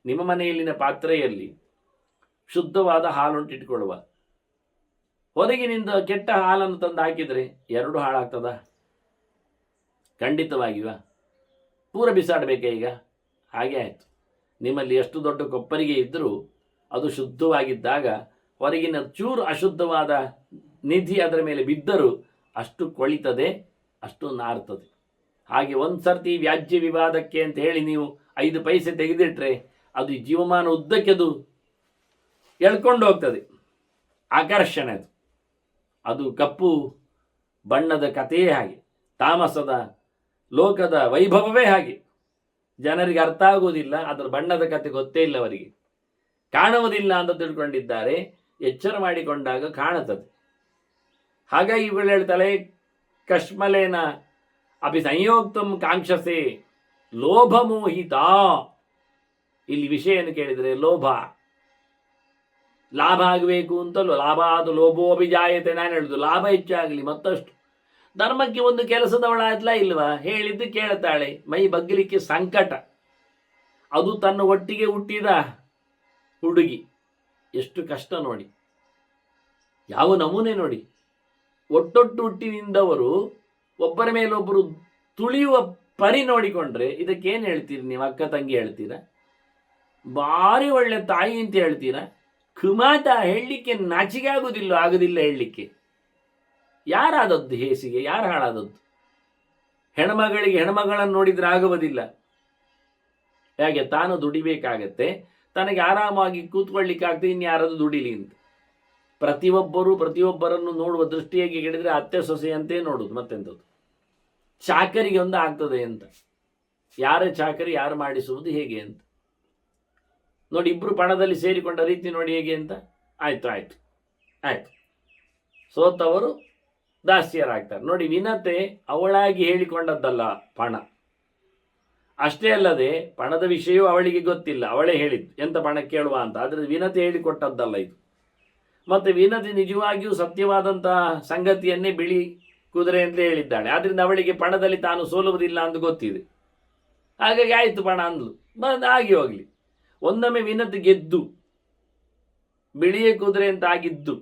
ನಿಮ್ಮ ಮನೆಯಲ್ಲಿನ ಪಾತ್ರೆಯಲ್ಲಿ ಶುದ್ಧವಾದ ಹಾಲುಂಟಿಟ್ಕೊಳ್ಳುವ, ಹೊರಗಿನಿಂದ ಕೆಟ್ಟ ಹಾಲನ್ನು ತಂದು ಹಾಕಿದರೆ 2 ಹಾಳಾಗ್ತದ? ಖಂಡಿತವಾಗಿವ ಪೂರ ಬಿಸಾಡಬೇಕೇ ಈಗ? ಹಾಗೆ ಆಯಿತು. ನಿಮ್ಮಲ್ಲಿ ಎಷ್ಟು ದೊಡ್ಡ ಕೊಪ್ಪರಿಗೆ ಇದ್ದರೂ ಅದು ಶುದ್ಧವಾಗಿದ್ದಾಗ ಹೊರಗಿನ ಚೂರು ಅಶುದ್ಧವಾದ ನಿಧಿ ಅದರ ಮೇಲೆ ಬಿದ್ದರೂ ಅಷ್ಟು ಕೊಳಿತದೆ, ಅಷ್ಟು ನಾರ್ತದೆ. ಹಾಗೆ ಒಂದು ಸರ್ತಿ ವ್ಯಾಜ್ಯ ವಿವಾದಕ್ಕೆ ಅಂತ ಹೇಳಿ ನೀವು 5 ಪೈಸೆ ತೆಗೆದಿಟ್ರೆ ಅದು ಜೀವಮಾನ ಉದ್ದಕ್ಕೆ ಅದು ಎಳ್ಕೊಂಡು ಹೋಗ್ತದೆ. ಆಕರ್ಷಣೆ ಅದು ಕಪ್ಪು ಬಣ್ಣದ ಕಥೆಯೇ ಹಾಗೆ, ತಾಮಸದ ಲೋಕದ ವೈಭವವೇ ಹಾಗೆ. ಜನರಿಗೆ ಅರ್ಥ ಆಗುವುದಿಲ್ಲ, ಅದರ ಬಣ್ಣದ ಕಥೆ ಗೊತ್ತೇ ಇಲ್ಲ, ಅವರಿಗೆ ಕಾಣುವುದಿಲ್ಲ ಅಂತ ತಿಳ್ಕೊಂಡಿದ್ದಾರೆ. ಎಚ್ಚರ ಮಾಡಿಕೊಂಡಾಗ ಕಾಣುತ್ತದೆ. ಹಾಗಾಗಿ ಇವುಗಳು ಹೇಳ್ತಾಳೆ, ಕಶ್ಮಲೇನ ಅಪಿ ಸಂಯೋಕ್ತಂ ಕಾಂಕ್ಷಸೆ ಲೋಭ ಮೋಹಿತ. ಇಲ್ಲಿ ವಿಷಯವನ್ನು ಕೇಳಿದರೆ ಲಾಭ ಆಗಬೇಕು ಅಂತಲ್ವ, ಲಾಭ ಅದು ಲೋಭೋಭಿಜಾಯತೆ. ನಾನು ಹೇಳುದು ಲಾಭ ಹೆಚ್ಚಾಗಲಿ ಮತ್ತಷ್ಟು. ಧರ್ಮಕ್ಕೆ ಒಂದು ಕೆಲಸದವಳಾದ್ಲ ಇಲ್ವಾ? ಹೇಳಿದ್ದು ಕೇಳ್ತಾಳೆ, ಮೈ ಬಗ್ಗಲಿಕ್ಕೆ ಸಂಕಟ. ಅದು ತನ್ನ ಒಟ್ಟಿಗೆ ಹುಟ್ಟಿದ ಹುಡುಗಿ, ಎಷ್ಟು ಕಷ್ಟ ನೋಡಿ, ಯಾವ ನಮೂನೆ ನೋಡಿ. ಒಟ್ಟೊಟ್ಟು ಹುಟ್ಟಿನಿಂದವರು ಒಬ್ಬರ ಮೇಲೊಬ್ಬರು ತುಳಿಯುವ ಪರಿ ನೋಡಿಕೊಂಡ್ರೆ ಇದಕ್ಕೇನು ಹೇಳ್ತೀರಿ ನೀವು? ಅಕ್ಕ ತಂಗಿ ಹೇಳ್ತೀರಾ? ಭಾರಿ ಒಳ್ಳೆ ತಾಯಿ ಅಂತ ಹೇಳ್ತೀರಾ? ಕುಮಾತ ಹೇಳಲಿಕ್ಕೆ ನಾಚಿಕೆ ಆಗುದಿಲ್ಲ ಹೇಳಲಿಕ್ಕೆ. ಯಾರಾದದ್ದು ಹೇಸಿಗೆ? ಯಾರು ಹಾಳಾದದ್ದು? ಹೆಣ್ಮಗಳಿಗೆ ಹೆಣ್ಮಗಳನ್ನು ನೋಡಿದ್ರೆ ಆಗುವುದಿಲ್ಲ. ಹೇಗೆ ತಾನು ದುಡಿಬೇಕಾಗತ್ತೆ, ತನಗೆ ಆರಾಮಾಗಿ ಕೂತ್ಕೊಳ್ಳಿಕ್ಕಾಗ್ತದೆ, ಇನ್ಯಾರದು ದುಡಿಲಿ ಅಂತ. ಪ್ರತಿಯೊಬ್ಬರನ್ನು ನೋಡುವ ದೃಷ್ಟಿ ಹೇಗೆ ಹೇಳಿದ್ರೆ ಅತ್ತೆ ಸೊಸೆಯಂತೆ ನೋಡುದು, ಮತ್ತೆಂಥದ್ದು. ಚಾಕರಿಗೆ ಒಂದು ಆಗ್ತದೆ ಅಂತ. ಯಾರ ಚಾಕರಿ ಯಾರು ಮಾಡಿಸುವುದು ಹೇಗೆ ಅಂತ ನೋಡಿ. ಇಬ್ಬರು ಪಣದಲ್ಲಿ ಸೇರಿಕೊಂಡ ರೀತಿ ನೋಡಿ ಹೇಗೆ ಅಂತ. ಆಯ್ತು ಸೋತವರು ದಾಸ್ಯರಾಗ್ತಾರೆ ನೋಡಿ. ವಿನತೆ ಅವಳಾಗಿ ಹೇಳಿಕೊಂಡದ್ದಲ್ಲ ಪಣ. ಅಷ್ಟೇ ಅಲ್ಲದೆ ಪಣದ ವಿಷಯವೂ ಅವಳಿಗೆ ಗೊತ್ತಿಲ್ಲ, ಅವಳೇ ಹೇಳಿದ್ದು ಎಂತ ಪಣ ಕೇಳುವ ಅಂತ. ಆದರೆ ವಿನತೆ ಹೇಳಿಕೊಟ್ಟದ್ದಲ್ಲ ಇದು. ಮತ್ತು ವಿನತೆ ನಿಜವಾಗಿಯೂ ಸತ್ಯವಾದಂತಹ ಸಂಗತಿಯನ್ನೇ ಬಿಳಿ ಕುದುರೆ ಅಂತ ಹೇಳಿದ್ದಾಳೆ. ಆದ್ದರಿಂದ ಅವಳಿಗೆ ಪಣದಲ್ಲಿ ತಾನು ಸೋಲುವುದಿಲ್ಲ ಅಂತ ಗೊತ್ತಿದೆ. ಹಾಗಾಗಿ ಆಯಿತು ಪಣ ಅಂದ್ಲು, ಆಗಿ ಹೋಗಲಿ. ಒಂದೊಮ್ಮೆ ವಿನತೆ ಗೆದ್ದು ಬಿಳಿಯ ಕುದುರೆ ಅಂತ ಆಗಿದ್ದು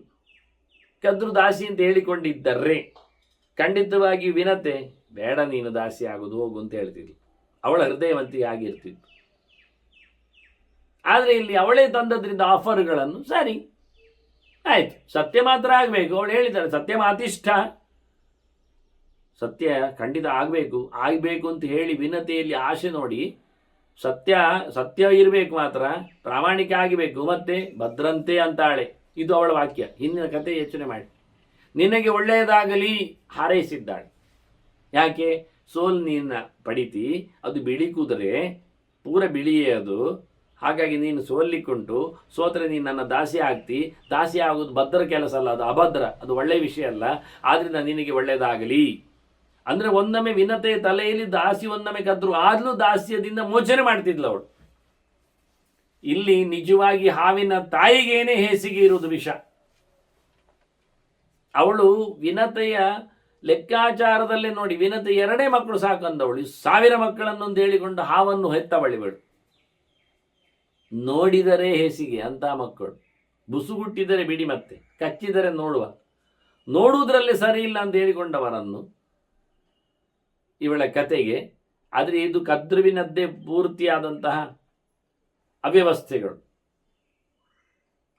ಕದ್ರು ದಾಸಿ ಅಂತ ಹೇಳಿಕೊಂಡಿದ್ದರೆ ಖಂಡಿತವಾಗಿ ವಿನತೆ ಬೇಡ ನೀನು ದಾಸಿ ಆಗೋದು ಹೋಗು ಅಂತ ಹೇಳ್ತಿದ್ಲು. ಅವಳ ಹೃದಯವಂತಿಗೆ ಆಗಿರ್ತಿತ್ತು. ಆದರೆ ಇಲ್ಲಿ ಅವಳೇ ತಂದದ್ರಿಂದ ಆಫರ್ಗಳನ್ನು ಸರಿ ಆಯ್ತು, ಸತ್ಯ ಮಾತ್ರ ಆಗಬೇಕು. ಅವಳು ಹೇಳಿದ್ದಾಳೆ, ಸತ್ಯ ಮಾತಿಷ್ಠ, ಸತ್ಯ ಖಂಡಿತ ಆಗಬೇಕು ಅಂತ ಹೇಳಿ ವಿನತೆಯಲ್ಲಿ ಆಸೆ ನೋಡಿ ಸತ್ಯ ಇರಬೇಕು ಮಾತ್ರ, ಪ್ರಾಮಾಣಿಕ ಆಗಬೇಕು, ಮತ್ತೆ ಭದ್ರಂತೆ ಅಂತಾಳೆ. ಇದು ಅವಳ ವಾಕ್ಯ. ಹಿಂದಿನ ಕಥೆ ಯೋಚನೆ ಮಾಡಿ. ನಿನಗೆ ಒಳ್ಳೆಯದಾಗಲಿ ಹಾರೈಸಿದ್ದಾಳೆ. ಯಾಕೆ? ಸೋಲ್ ನೀನು ಪಡಿತಿ, ಅದು ಬಿಳಿ ಕುದುರೆ, ಪೂರ ಬಿಳಿಯೇ ಅದು. ಹಾಗಾಗಿ ನೀನು ಸೋಲಿಕ್ಕುಂಟು, ಸೋತ್ರೆ ನೀನು ನನ್ನ ದಾಸಿ ಆಗ್ತಿ. ದಾಸಿ ಆಗೋದು ಭದ್ರ ಕೆಲಸ ಅಲ್ಲ, ಅದು ಅಭದ್ರ, ಅದು ಒಳ್ಳೆಯ ವಿಷಯ ಅಲ್ಲ. ಆದ್ರಿಂದ ನಿನಗೆ ಒಳ್ಳೆಯದಾಗಲಿ ಅಂದರೆ ಒಂದೊಮ್ಮೆ ವಿನತೆಯ ತಲೆಯಲ್ಲಿ ದಾಸಿ ಒಂದೊಮ್ಮೆ ಕದ್ರು, ಆದ್ರೂ ದಾಸ್ಯದಿಂದ ಮೋಚನೆ ಮಾಡ್ತಿದ್ಲು ಅವಳು. ಇಲ್ಲಿ ನಿಜವಾಗಿ ಹಾವಿನ ತಾಯಿಗೇನೆ ಹೇಸಿಗೆ ಇರುವುದು ವಿಷ. ಅವಳು ವಿನತೆಯ ಲೆಕ್ಕಾಚಾರದಲ್ಲೇ ನೋಡಿ, ವಿನತೆ 2 ಮಕ್ಕಳು ಸಾಕಂದವಳು 1000 ಮಕ್ಕಳನ್ನೊಂದು ಹೇಳಿಕೊಂಡು ಹಾವನ್ನು ಹೆತ್ತವಳಿವಳು. ನೋಡಿದರೆ ಹೇಸಿಗೆ ಅಂತ ಮಕ್ಕಳು, ಬುಸುಗುಟ್ಟಿದರೆ ಬಿಡಿ, ಮತ್ತೆ ಕಚ್ಚಿದರೆ ನೋಡುವುದರಲ್ಲಿ ಸರಿ ಇಲ್ಲ ಅಂತ ಹೇಳಿಕೊಂಡವರನ್ನು ಇವಳ ಕತೆಗೆ. ಆದರೆ ಇದು ಕದ್ರುವಿನದ್ದೇ ಪೂರ್ತಿಯಾದಂತಹ ಅವ್ಯವಸ್ಥೆಗಳು.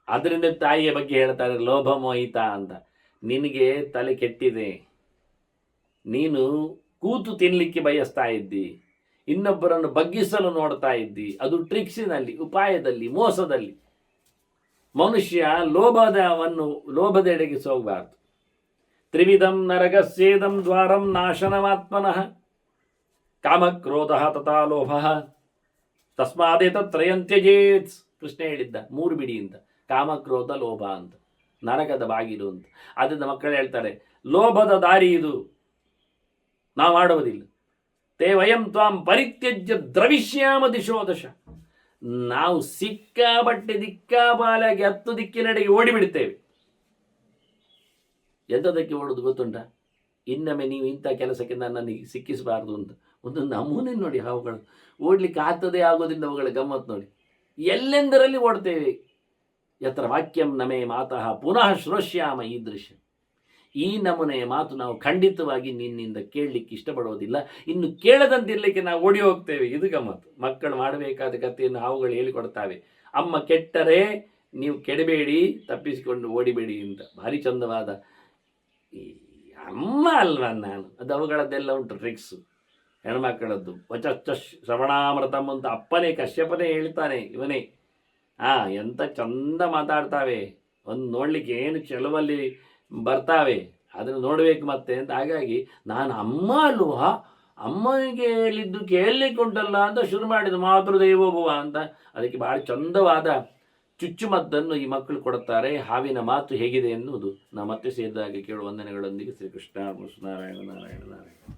ಅದರಿಂದ ತಾಯಿಯ ಬಗ್ಗೆ ಹೇಳ್ತಾರೆ ಲೋಭಮೋಹಿತ ಅಂತ. ನಿನಗೆ ತಲೆ ಕೆಟ್ಟಿದೆ, ನೀನು ಕೂತು ತಿನ್ನಲಿಕ್ಕೆ ಬಯಸ್ತಾ ಇದ್ದಿ, ಇನ್ನೊಬ್ಬರನ್ನು ಬಗ್ಗಿಸಲು ನೋಡ್ತಾ ಇದ್ದಿ. ಅದು ಟ್ರಿಕ್ಸಿನಲ್ಲಿ, ಉಪಾಯದಲ್ಲಿ, ಮೋಸದಲ್ಲಿ. ಮನುಷ್ಯ ಲೋಭದೆಡೆಗೆ ಹೋಗಬಾರ್ದು. ತ್ರಿವಿಧಂ ನರಗಸ್ಯೇದಂ ದ್ವಾರಂ ನಾಶನಮಾತ್ಮನಃ ಕಾಮಕ್ರೋಧ ತಥಾ ಲೋಭ ತಸ್ಮಾದೇತತ್ರಯಂ ತ್ಯಜೇತ್. ಕೃಷ್ಣ ಹೇಳಿದ್ದ 3 ಬಿಡಿ ಅಂತ, ಕಾಮಕ್ರೋಧ ಲೋಭ ಅಂತ, ನರಕದ ಬಾಗಿಲು ಅಂತ. ಅದರಿಂದ ಮಕ್ಕಳು ಹೇಳ್ತಾರೆ ಲೋಭದ ದಾರಿ ಇದು, ನಾವು ಮಾಡುವುದಿಲ್ಲ. ತೇ ವಯಂ ತ್ವಾಂ ಪರಿತ್ಯಜ್ಯ ದ್ರವಿಷ್ಯಾಮ ದಿಶೋ ದಶ. ನಾವು ಸಿಕ್ಕಾಬಟ್ಟೆ ದಿಕ್ಕಾಪಾಲಾಗಿ 10 ದಿಕ್ಕಿನೆಡೆಗೆ ಓಡಿಬಿಡ್ತೇವೆ. ಎಂಥದಕ್ಕೆ ಓಡುದು ಗೊತ್ತುಂಟ? ಇನ್ನೊಮ್ಮೆ ನೀವು ಇಂಥ ಕೆಲಸಕ್ಕೆ ನನ್ನನ್ನು ಸಿಕ್ಕಿಸಬಾರ್ದು ಅಂತ. ಒಂದು ನಮೂನೆ ನೋಡಿ, ಹಾವುಗಳು ಓಡ್ಲಿಕ್ಕೆ ಆಗ್ತದೆ ಆಗೋದ್ರಿಂದ ಅವುಗಳ ಗಮ್ಮತ್ತು ನೋಡಿ. ಎಲ್ಲೆಂದರಲ್ಲಿ ಓಡ್ತೇವೆ. ಯತ್ರ ವಾಕ್ಯಂ ನಮೇ ಮಾತಃ ಪುನಃ ಶ್ರೋಷ್ಯಾಮ ಈ ದೃಶ್ಯ. ಈ ನಮೂನೆಯ ಮಾತು ನಾವು ಖಂಡಿತವಾಗಿ ನಿನ್ನಿಂದ ಕೇಳಲಿಕ್ಕೆ ಇಷ್ಟಪಡೋದಿಲ್ಲ. ಇನ್ನು ಕೇಳದಂತಿರ್ಲಿಕ್ಕೆ ನಾವು ಓಡಿ ಹೋಗ್ತೇವೆ. ಇದು ಗಮ್ಮತ್ತು. ಮಕ್ಕಳು ಮಾಡಬೇಕಾದ ಕಥೆಯನ್ನು ಹಾವುಗಳು ಹೇಳಿಕೊಡ್ತಾವೆ. ಅಮ್ಮ ಕೆಟ್ಟರೆ ನೀವು ಕೆಡಬೇಡಿ, ತಪ್ಪಿಸಿಕೊಂಡು ಓಡಿಬೇಡಿ ಅಂತ. ಭಾರಿ ಚಂದವಾದ ಈ ಅಮ್ಮ ಅಲ್ವಾ ನಾನು, ಅದು ಅವುಗಳದ್ದೆಲ್ಲ ಉಂಟು ಟ್ರಿಕ್ಸು ಹೆಣ್ಮಕ್ಕಳದ್ದು. ವಚಶ್ಚ ಶ್ರವಣಾಮೃತಮ್ ಅಂತ ಅಪ್ಪನೇ ಕಶ್ಯಪನೇ ಹೇಳ್ತಾನೆ, ಇವನೇ. ಎಂಥ ಚಂದ ಮಾತಾಡ್ತಾವೆ, ಒಂದು ನೋಡಲಿಕ್ಕೆ ಏನು ಕೆಲವಲ್ಲಿ ಬರ್ತಾವೆ, ಅದನ್ನು ನೋಡಬೇಕು ಮತ್ತೆ ಅಂತ. ಹಾಗಾಗಿ ನಾನು ಅಮ್ಮ ಅಲ್ವಾ, ಅಮ್ಮನಿಗೆ ಹೇಳಿದ್ದು ಕೇಳಲಿಕ್ಕೆ ಉಂಟಲ್ಲ ಅಂತ ಶುರು ಮಾಡಿದ್ದು ಮಾತೃದೇವೋಭವ ಅಂತ. ಅದಕ್ಕೆ ಭಾಳ ಚಂದವಾದ ಚುಚ್ಚುಮದ್ದನ್ನು ಈ ಮಕ್ಕಳು ಕೊಡುತ್ತಾರೆ. ಹಾವಿನ ಮಾತು ಹೇಗಿದೆ ಎನ್ನುವುದು ನಾವು ಮತ್ತೆ ಸೇರಿದಾಗ ಕೇಳುವ ವಂದನೆಗಳೊಂದಿಗೆ ಶ್ರೀಕೃಷ್ಣ ನಾರಾಯಣ ನಾರಾಯಣ ನಾರಾಯಣ.